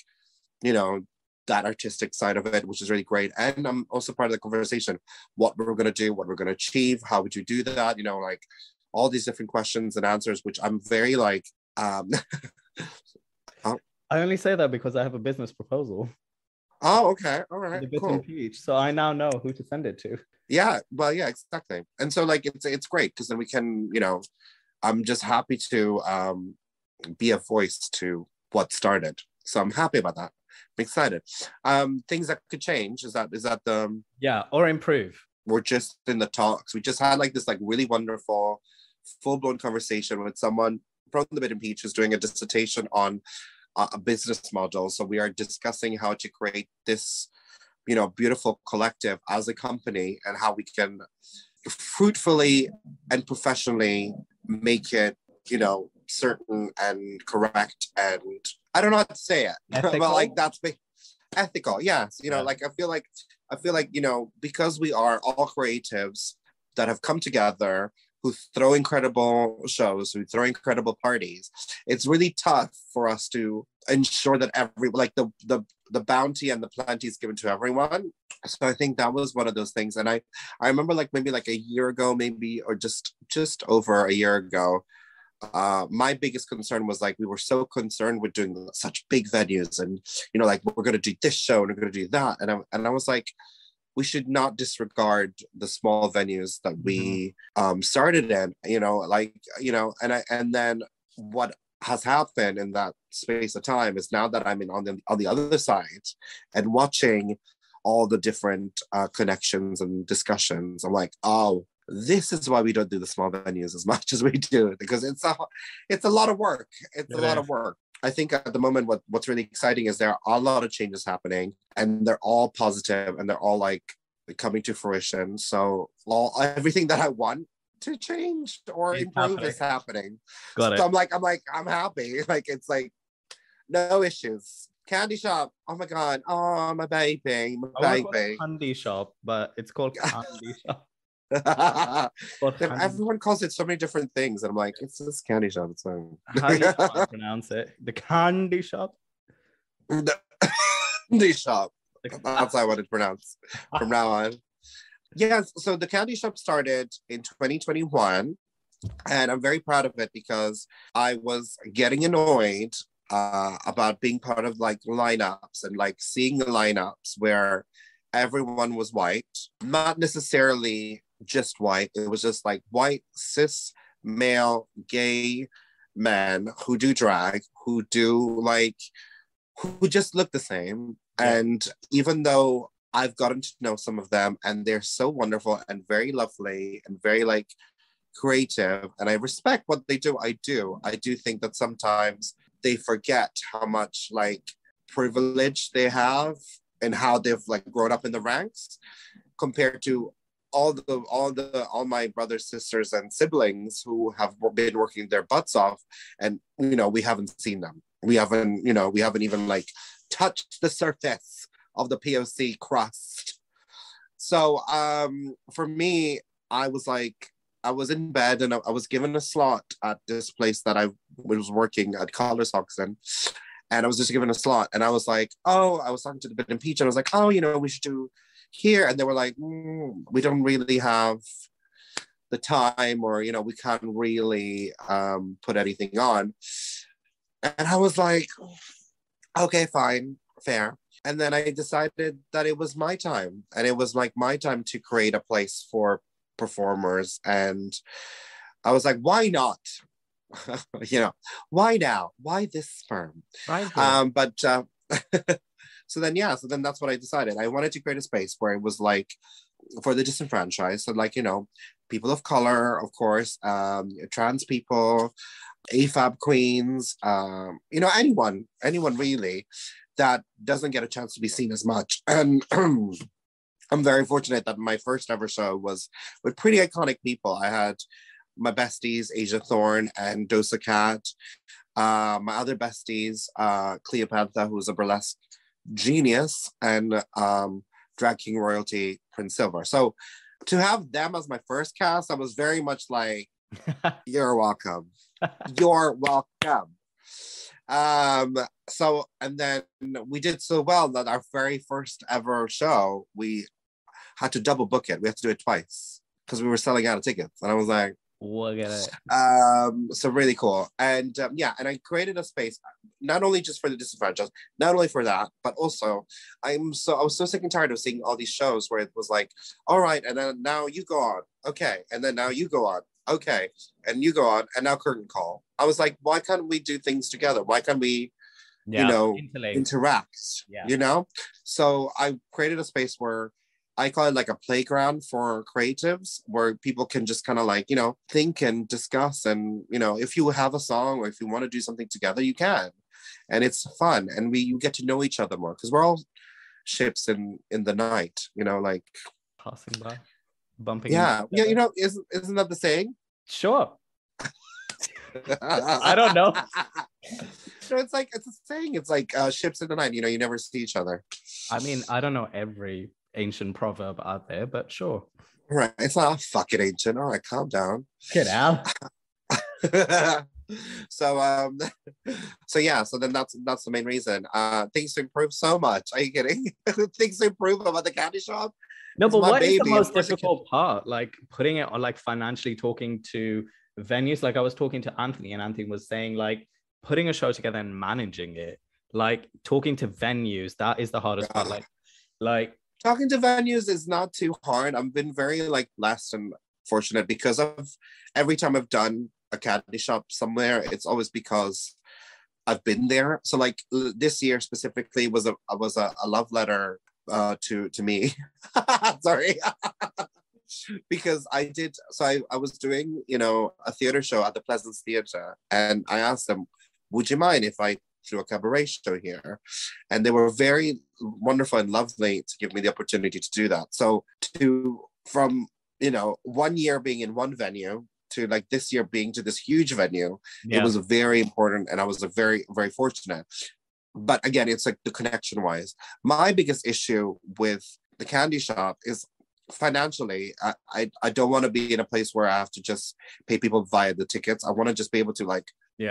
that artistic side of it, which is really great. And I'm also part of the conversation, what we're going to do, what we're going to achieve, how would you do that? Like all these different questions and answers, which I'm very like, I only say that because I have a business proposal. Oh, okay. All right. Cool. Peach, so I now know who to send it to. Yeah. Well, yeah, exactly. And so like, it's great because then we can, I'm just happy to be a voice to what started. So I'm happy about that. I'm excited. Things that could change is that the or improve. We're just in the talks. We just had like this like really wonderful full-blown conversation with someone from the Bit and Peach who's doing a dissertation on a business model. So we are discussing how to create this beautiful collective as a company and how we can fruitfully and professionally make it certain and correct, and I don't know how to say it, but like that's ethical. Yes, like I feel like because we are all creatives that have come together, who throw incredible shows, who throw incredible parties, it's really tough for us to ensure that the bounty and the plenty is given to everyone. So I think that was one of those things. And I remember like maybe like a year ago, maybe, or just over a year ago, my biggest concern was like we were so concerned with doing such big venues, and like we're going to do this show and we're going to do that, and I was like, we should not disregard the small venues that we started in, and then what has happened in that space of time is now that I'm on the other side and watching all the different connections and discussions, I'm like, oh, this is why we don't do the small venues as much as we do, because it's a lot of work. It's a lot of work. I think at the moment, what's really exciting is there are a lot of changes happening, and they're all positive, and they're all like coming to fruition. So everything that I want to change or improve is happening. Got it. So I'm happy. Like it's like no issues. Candy shop. Oh my god. Oh, my baby. I want to call it candy shop, but it's called candy shop. Everyone calls it so many different things. And I'm like, it's this candy shop. It's fine. How do you pronounce it? The candy shop? The candy shop. That's how I wanted to pronounce from now on. Yes, so the candy shop started in 2021. And I'm very proud of it because I was getting annoyed about being part of like lineups and like seeing the lineups where everyone was white, not necessarily just white. It was just like white, cis, male, gay men who do drag, who just look the same. Yeah. And even though I've gotten to know some of them and they're so wonderful and very lovely and very like creative, and I respect what they do. I do think that sometimes they forget how much like privilege they have and how they've like grown up in the ranks compared to all my brothers, sisters, and siblings who have been working their butts off, and we haven't seen them. We haven't even like touched the surface of the POC crust. So for me, I was in bed and I was given a slot at this place that I was working at, Colors Hodgson, and I was just given a slot. And I was like, oh, I was talking to the Bit and Peach, and I was like, oh, we should do here. And they were like, we don't really have the time, or, we can't really put anything on. And I was like, okay, fine, fair. And then I decided that it was my time, and it was like my time to create a place for performers. And I was like, why not? Why now? Why this sperm? Right. So then that's what I decided. I wanted to create a space where it was like for the disenfranchised. So like, people of color, of course, trans people, AFAB queens, anyone really that doesn't get a chance to be seen as much. And I'm very fortunate that my first ever show was with pretty iconic people. I had my besties, Asia Thorne and Dosa Cat. My other besties, Cleopatra, who's a burlesque genius, and Drag King Royalty, Prince Silver. So to have them as my first cast, I was very much like, you're welcome. You're welcome. So, and then we did so well that our very first ever show, we had to double book it. We had to do it twice because we were selling out of tickets. And I was like, look at it. So really cool. And and I created a space, not only just for the disenfranchised, not only for that, but also I was so sick and tired of seeing all these shows where it was like, all right, and then now you go on. Okay. And then now you go on. Okay. And you go on. And now curtain call. I was like, why can't we do things together? Why can't we, interact, So I created a space where I call it like a playground for creatives, where people can just kind of like, think and discuss. And, if you have a song or if you want to do something together, you can. And it's fun. And you get to know each other more because we're all ships in the night, like passing by, bumping. Yeah. Yeah. Isn't that the saying? Sure. I don't know. So it's a saying. It's like ships in the night. You never see each other. I mean, I don't know every ancient proverb out there, but sure. Right. It's not fucking ancient. All right, calm down. Get out. So then that's the main reason. Things to improve so much. Are you kidding? Things to improve about the candy shop. No, but what is the most difficult part? Like putting it on, like financially talking to venues. Like I was talking to Anthony, and Anthony was saying like putting a show together and managing it, like talking to venues, that is the hardest part. Like talking to venues is not too hard. I've been very like blessed and fortunate because of every time I've done a candy shop somewhere, it's always because I've been there. So like this year specifically was a love letter to me. Sorry. Because I was doing, a theater show at the Pleasance Theatre, and I asked them, would you mind if I threw a cabaret show here? And they were very wonderful and lovely to give me the opportunity to do that. So from 1 year being in one venue to like this year being to this huge venue, It was very important, and I was very, very fortunate. But again, it's like the connection wise. My biggest issue with the candy shop is financially, I don't want to be in a place where I have to just pay people via the tickets. I want to just be able to like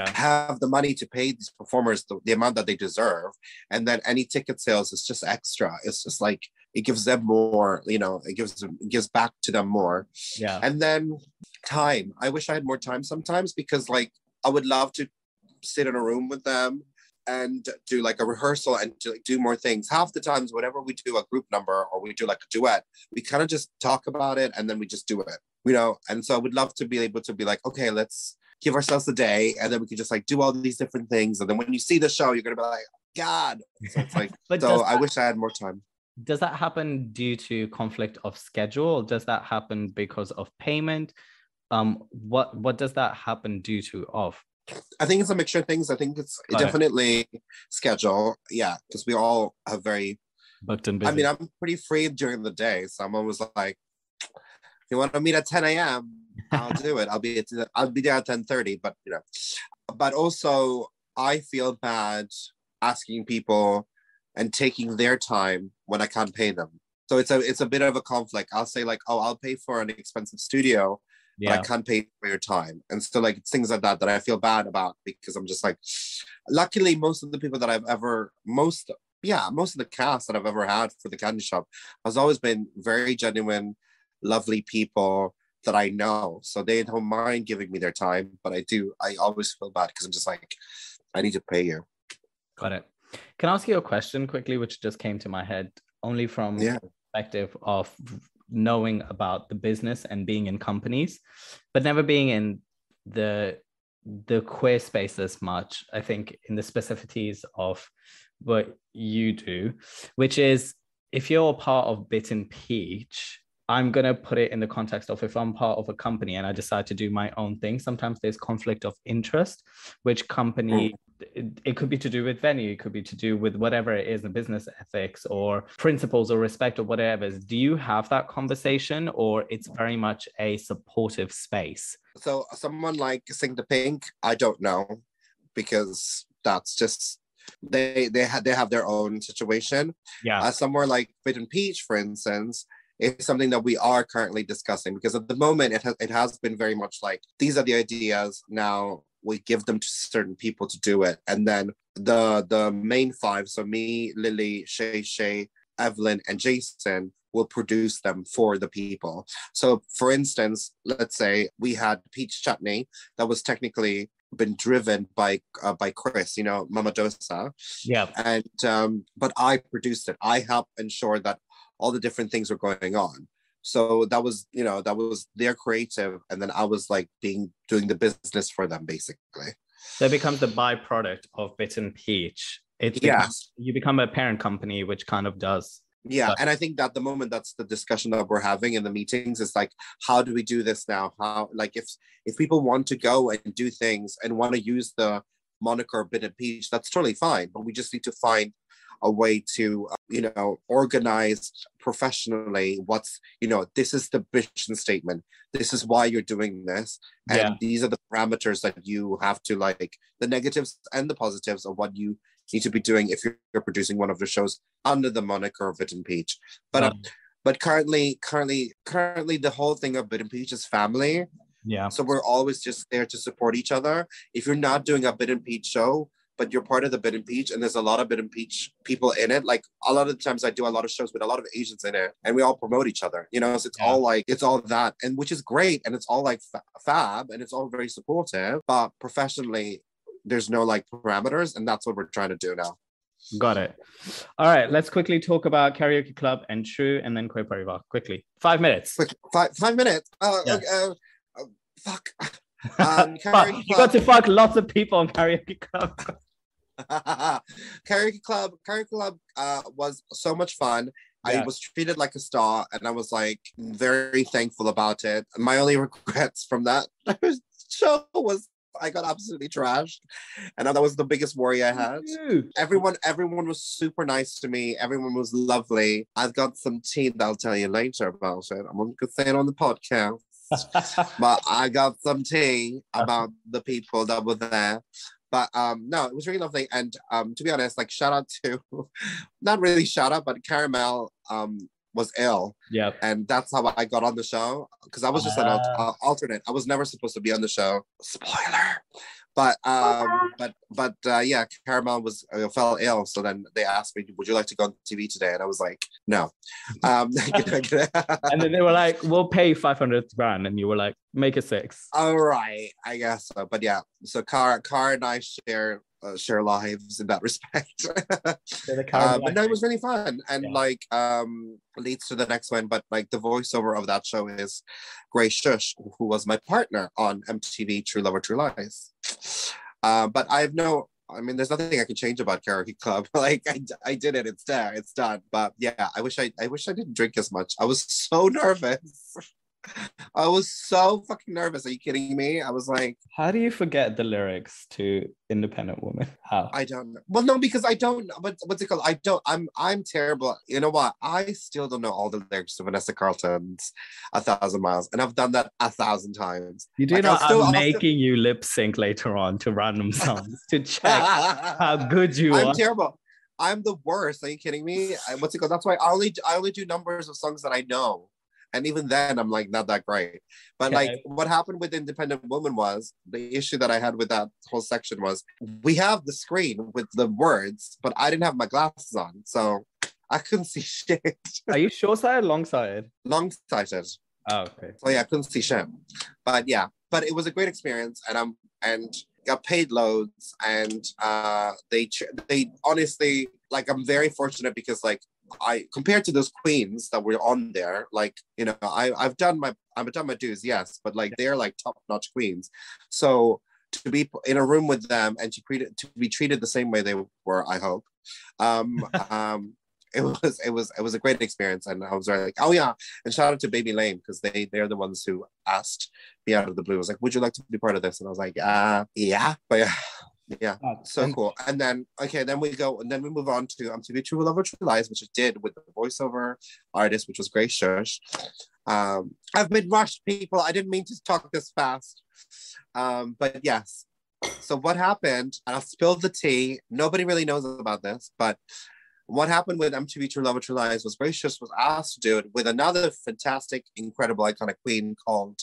have the money to pay these performers the amount that they deserve, and then any ticket sales is just extra. It's just like it gives them more, you know, it gives back to them more. And then time. I wish I had more time sometimes, because like I would love to sit in a room with them and do like a rehearsal and to like, do more things. Half the times, whenever we do a group number or we do like a duet, we kind of just talk about it and then we just do it, you know? And so I would love to be able to be like, okay, let's give ourselves a day, and then we can just like do all these different things. And then when you see the show, you're going to be like, God. So it's like, so I wish I had more time. Does that happen due to conflict of schedule? Does that happen because of payment? What does that happen due to of? I think it's a mixture of things. I think it's definitely schedule. Yeah, because we all have very booked and busy. I mean, I'm pretty free during the day. Someone was like, if you want to meet at 10 a.m., I'll do it. I'll be there at 10:30, but you know. But also I feel bad asking people and taking their time when I can't pay them. So it's a bit of a conflict. I'll say like, oh, I'll pay for an expensive studio, but I can't pay for your time. And so like it's things like that I feel bad about, because I'm just like, luckily most of the people that most of the cast that I've ever had for the candy shop has always been very genuine, lovely people that I know. So they don't mind giving me their time, but I always feel bad because I'm just like, I need to pay you. Got it. Can I ask you a question quickly, which just came to my head, only from the perspective of knowing about the business and being in companies, but never being in the queer space as much, I think, in the specificities of what you do, which is, if you're part of Bitten Peach, I'm going to put it in the context of if I'm part of a company and I decide to do my own thing, sometimes there's conflict of interest, which company, it could be to do with venue, it could be to do with whatever it is, the business ethics or principles or respect or whatever. Do you have that conversation, or it's very much a supportive space? So someone like Sing the Pink, I don't know, because that's just, they have their own situation. Somewhere like Bitten Peach, for instance, it's something that we are currently discussing, because at the moment it has been very much like, these are the ideas, now we give them to certain people to do it. And then the main five, so me, Lily, Shay, Evelyn, and Jason, will produce them for the people. So for instance, let's say we had Peach Chutney that was technically been driven by Chris, you know, Mama Dosa. And but I produced it. I helped ensure that all the different things were going on. So that was their creative, and then I was like doing the business for them, basically. So it becomes the byproduct of Bitten Peach. You become a parent company, which kind of does. And I think that at the moment that's the discussion that we're having in the meetings, is like, how do we do this now? How, like, if people want to go and do things and want to use the moniker Bitten Peach, that's totally fine, but we just need to find a way to, organize professionally this is the vision statement. This is why you're doing this. And these are the parameters that you have to, like, the negatives and the positives of what you need to be doing if you're producing one of the shows under the moniker of Bitten Peach. But currently the whole thing of Bitten Peach is family. So we're always just there to support each other. If you're not doing a Bitten Peach show, but you're part of the Bitten Peach, and there's a lot of Bitten Peach people in it. Like, a lot of the times I do a lot of shows with a lot of Asians in it, and we all promote each other, so it's all like, it's all that, and which is great, and it's all like fab, and it's all very supportive, but professionally, there's no like parameters, and that's what we're trying to do now. Got it. All right, let's quickly talk about Karaoke Club and True, and then Queer Parivar. Quickly, 5 minutes. 5 minutes. Fuck. You got to fuck lots of people on Karaoke Club. Karaoke Club was so much fun. I was treated like a star, and I was like very thankful about it. My only regrets from that show was I got absolutely trashed, and that was the biggest worry I had. Everyone was super nice to me. Everyone was lovely. I've got some tea that I'll tell you later about it. I'm not gonna say it on the podcast. But I got some tea about the people that were there. But no, it was really lovely. And to be honest, like, shout out to, not really shout out, but Caramel was ill. Yeah. And that's how I got on the show, because I was just an alternate. I was never supposed to be on the show. Spoiler. But yeah, Caramel fell ill, so then they asked me, "Would you like to go on TV today?" And I was like, "No." And then they were like, "We'll pay 500 grand," and you were like, "Make it 6." All right, I guess so. But yeah, so Car and I share lives in that respect. But no, it was really fun, and leads to the next one. But like the voiceover of that show is Grace Shush, who was my partner on MTV True Love or True Lies. But there's nothing I can change about Karaoke Club. Like I did it, it's there, it's done. But yeah, I wish I didn't drink as much. I was so nervous. I was so fucking nervous. Are you kidding me? I was like, how do you forget the lyrics to Independent Woman? How? I don't know. Well, no, because I don't know. But what's it called? I'm terrible. You know what? I still don't know all the lyrics to Vanessa Carlton's 1,000 Miles. And I've done that 1,000 times. You do know I'm making you lip sync later on to random songs to check how good you are. I'm terrible. I'm the worst. Are you kidding me? What's it called? That's why I only do numbers of songs that I know. And even then, I'm like, not that great. But like, what happened with Independent Woman was, the issue that I had with that whole section was, we have the screen with the words, but I didn't have my glasses on. So I couldn't see shit. Are you short-sighted or long-sighted? Long-sighted. Oh, okay. So yeah, I couldn't see shit. But yeah, but it was a great experience. And got paid loads. And they honestly, like, I'm very fortunate because like, compared to those queens that were on there, like, you know, I've done my dues, yes, but like they're like top-notch queens. So to be in a room with them and to be treated the same way they were, I hope. It was a great experience, and I was like, oh yeah, and shout out to Baby Lame, because they're the ones who asked me out of the blue. I was like, would you like to be part of this? And I was like, yeah, but yeah, so cool. And then we move on to MTV True Love or True Lies, which I did with the voiceover artist, which was Grace Shush. I've been rushed, people. I didn't mean to talk this fast, but yes. So what happened? And I'll spill the tea. Nobody really knows about this, but what happened with MTV True Love or True Lies was Grace Shush was asked to do it with another fantastic, incredible, iconic queen called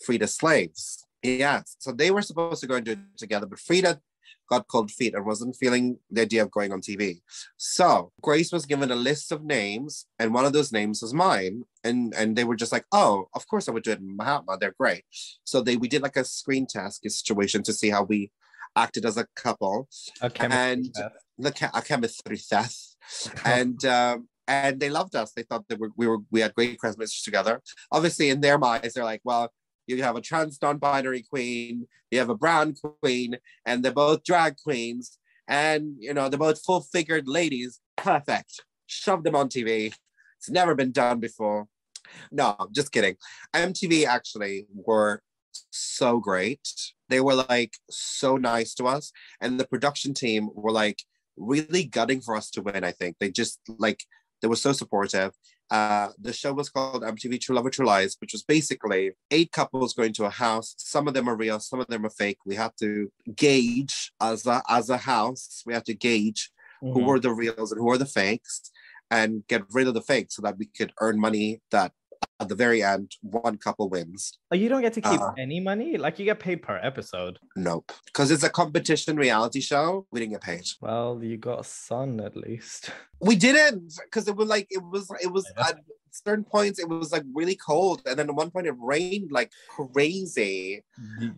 Frida Slaves. Yes, so they were supposed to go and do it together, but Frida got cold feet and wasn't feeling the idea of going on TV. So Grace was given a list of names, and one of those names was mine. And they were just like, oh, of course I would do it in Mahatma. They're great. So we did like a screen test situation to see how we acted as a couple. A chemistry test. And they loved us. They thought that we had great chemistry together. Obviously, in their minds, they're like, well, you have a trans non-binary queen, you have a brown queen, and they're both drag queens, and you know they're both full-figured ladies. Perfect. Shove them on TV. It's never been done before. No, just kidding. MTV actually were so great. They were like so nice to us, and the production team were like really gutting for us to win. I think they just like they were so supportive. The show was called MTV True Love or True Lies, which was basically 8 couples going to a house. Some of them are real, some of them are fake. We had to gauge as a house. We had to gauge who were the reals and who were the fakes, and get rid of the fakes so that we could earn money that at the very end, one couple wins. Oh, you don't get to keep any money? Like you get paid per episode? Nope. Because it's a competition reality show. We didn't get paid. Well, you got a son at least. We didn't, because it was at certain points it was like really cold, and then at one point it rained like crazy.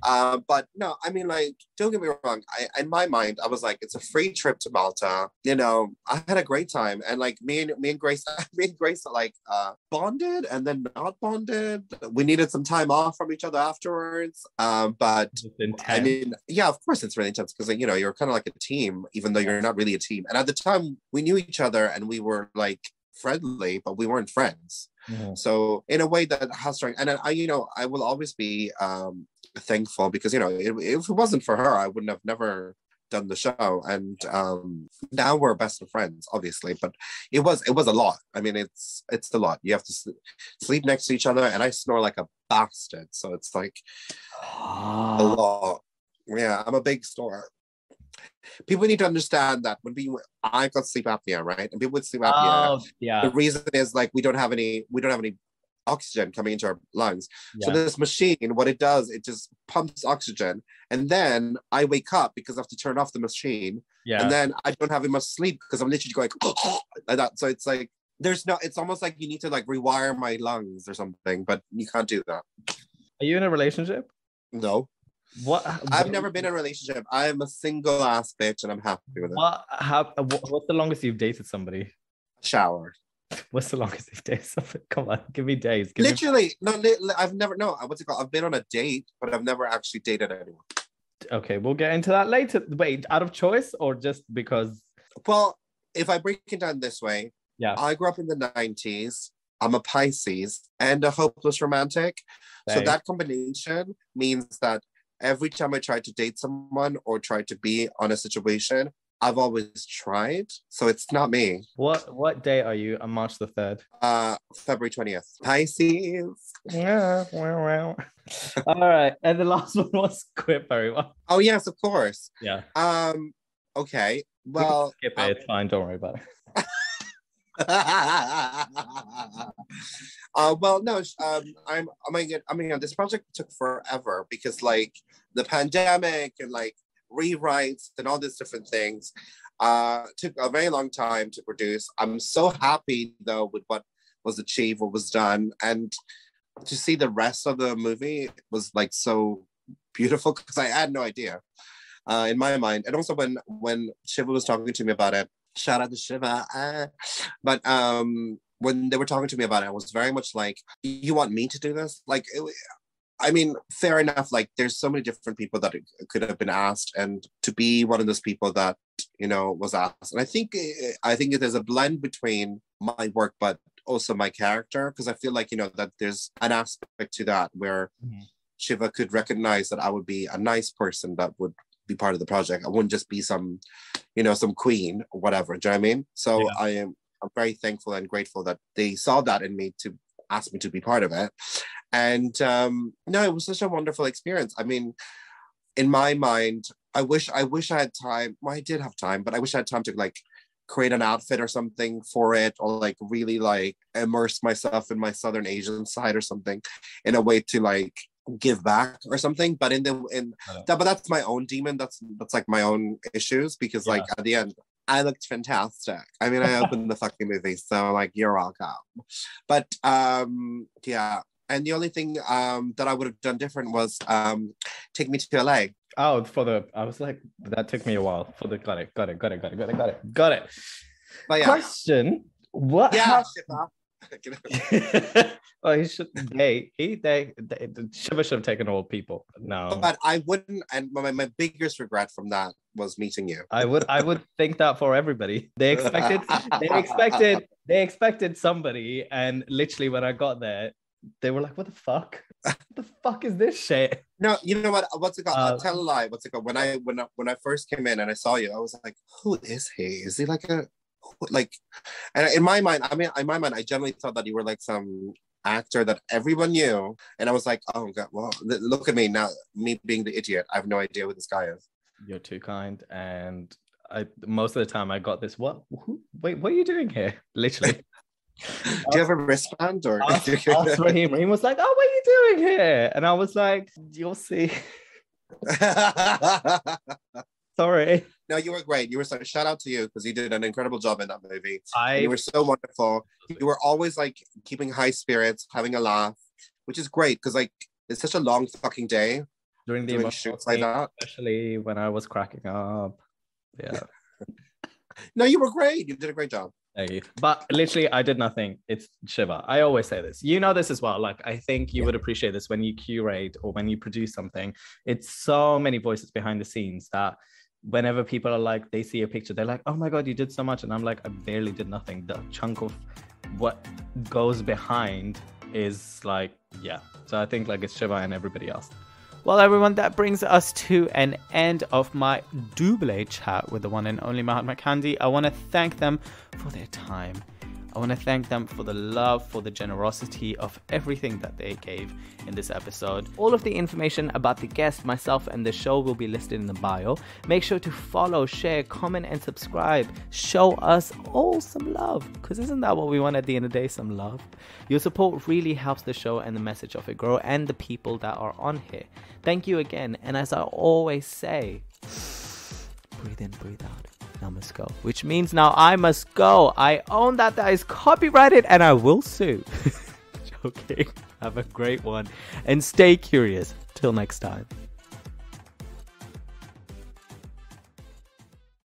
But no, I mean, like, don't get me wrong, in my mind I was like, it's a free trip to Malta, you know. I had a great time, and like me and Grace like bonded and then not bonded. We needed some time off from each other afterwards, but I mean, yeah, of course it's really intense, because you know, you're kind of like a team even though you're not really a team. And at the time we knew each other and we were like friendly, but we weren't friends. So in a way that has strength. And I will always be thankful, because you know, if it wasn't for her, I wouldn't have never done the show. And now we're best of friends, obviously, but it was a lot. I mean, it's a lot. You have to sleep next to each other, and I snore like a bastard, so it's like a lot. Yeah, I'm a big snorer. people need to understand that I got sleep apnea, right? And people with sleep apnea, the reason is like we don't have any oxygen coming into our lungs. So this machine, what it does, it just pumps oxygen, and then I wake up because I have to turn off the machine, and then I don't have enough sleep because I'm literally going like that. So it's like it's almost like you need to like rewire my lungs or something, but you can't do that. Are you in a relationship? No. What? I've never been in a relationship. I am a single ass bitch, and I'm happy with it. What's the longest you've dated somebody? Shower. What's the longest you've dated somebody? Come on, give me days. I've never. No, what's it called? I've been on a date, but I've never actually dated anyone. Okay, we'll get into that later. Wait, out of choice or just because? Well, if I break it down this way, I grew up in the 90s. I'm a Pisces and a hopeless romantic. So that combination means that every time I try to date someone or try to be on a situation, I've always tried. So it's not me. What day are you on March the 3rd? February 20th. Pisces. Yeah. All right. And the last one was Quit very well. Oh, yes, of course. Yeah. Okay. Well, skip it. It's fine. Don't worry about it. Well, no, this project took forever because like the pandemic and like rewrites and all these different things took a very long time to produce. I'm so happy though with what was achieved, what was done, and to see the rest of the movie was like so beautiful because I had no idea in my mind. And also when Shiva was talking to me about it, shout out to Shiva. But when they were talking to me about it, I was very much like, you want me to do this? Like, I mean, fair enough. Like, there's so many different people that could have been asked, and to be one of those people that, you know, was asked. And I think there's a blend between my work, but also my character, because I feel like, you know, that there's an aspect to that where Shiva could recognize that I would be a nice person that would be part of the project. I wouldn't just be some, you know, some queen or whatever. Do you know what I mean? So I'm very thankful and grateful that they saw that in me to ask me to be part of it. And no, it was such a wonderful experience. I mean, in my mind, I wish I had time. Well, I did have time, but I wish I had time to like create an outfit or something for it, or like really like immerse myself in my Southern Asian side or something in a way to like give back or something. But but that's my own demon. That's like my own issues, because like at the end I looked fantastic. I mean, I opened the fucking movie, so like you're welcome. But yeah. And the only thing that I would have done different was take me to LA. Oh, I was like, that took me a while. Got it. But yeah. Question: what? Yeah. Oh, he should. Shiva should have taken all people. No, but I wouldn't. And my biggest regret from that was meeting you. I would think that for everybody. They expected somebody, and literally when I got there, they were like, "What the fuck? What the fuck is this shit?" No, you know what? What's it called? I'll tell a lie. What's it called? When I first came in and I saw you, I was like, "Who is he? Is he like a like?" And in my mind, I generally thought that you were like some actor that everyone knew, and I was like, "Oh God, well, look at me now, me being the idiot. I have no idea who this guy is." You're too kind, and most of the time I got this. Wait, what are you doing here? Literally. Do you have a wristband or? Raheem was like, "Oh, what are you doing here?" And I was like, "You'll see." Sorry. No, you were great. You were so, shout out to you, because you did an incredible job in that movie. You were so wonderful. You were always like keeping high spirits, having a laugh, which is great, because like it's such a long fucking day during the emotional shoots like that, especially when I was cracking up. Yeah. No, you were great. You did a great job. Thank you. But literally, I did nothing. It's Shiva. I always say this. You know this as well. Like, I think you would appreciate this when you curate or when you produce something. It's so many voices behind the scenes that whenever people are like, they see a picture, they're like, "Oh my God, you did so much." And I'm like, I barely did nothing. The chunk of what goes behind is like, yeah. So I think like it's Shiva and everybody else. Well, everyone, that brings us to an end of my double chat with the one and only Mahatma Candy. I want to thank them for their time. I I want to thank them for the love, for the generosity of everything that they gave in this episode. All of the information about the guest, myself, and the show will be listed in the bio. Make sure to follow, share, comment, and subscribe. Show us all some love, because isn't that what we want at the end of the day? Some love. Your support really helps the show and the message of it grow, and the people that are on here. Thank you again. And as I always say, breathe in, breathe out. Now must go, which means now I must go. I own that is copyrighted, and I will sue. Joking. Have a great one and stay curious. Till next time.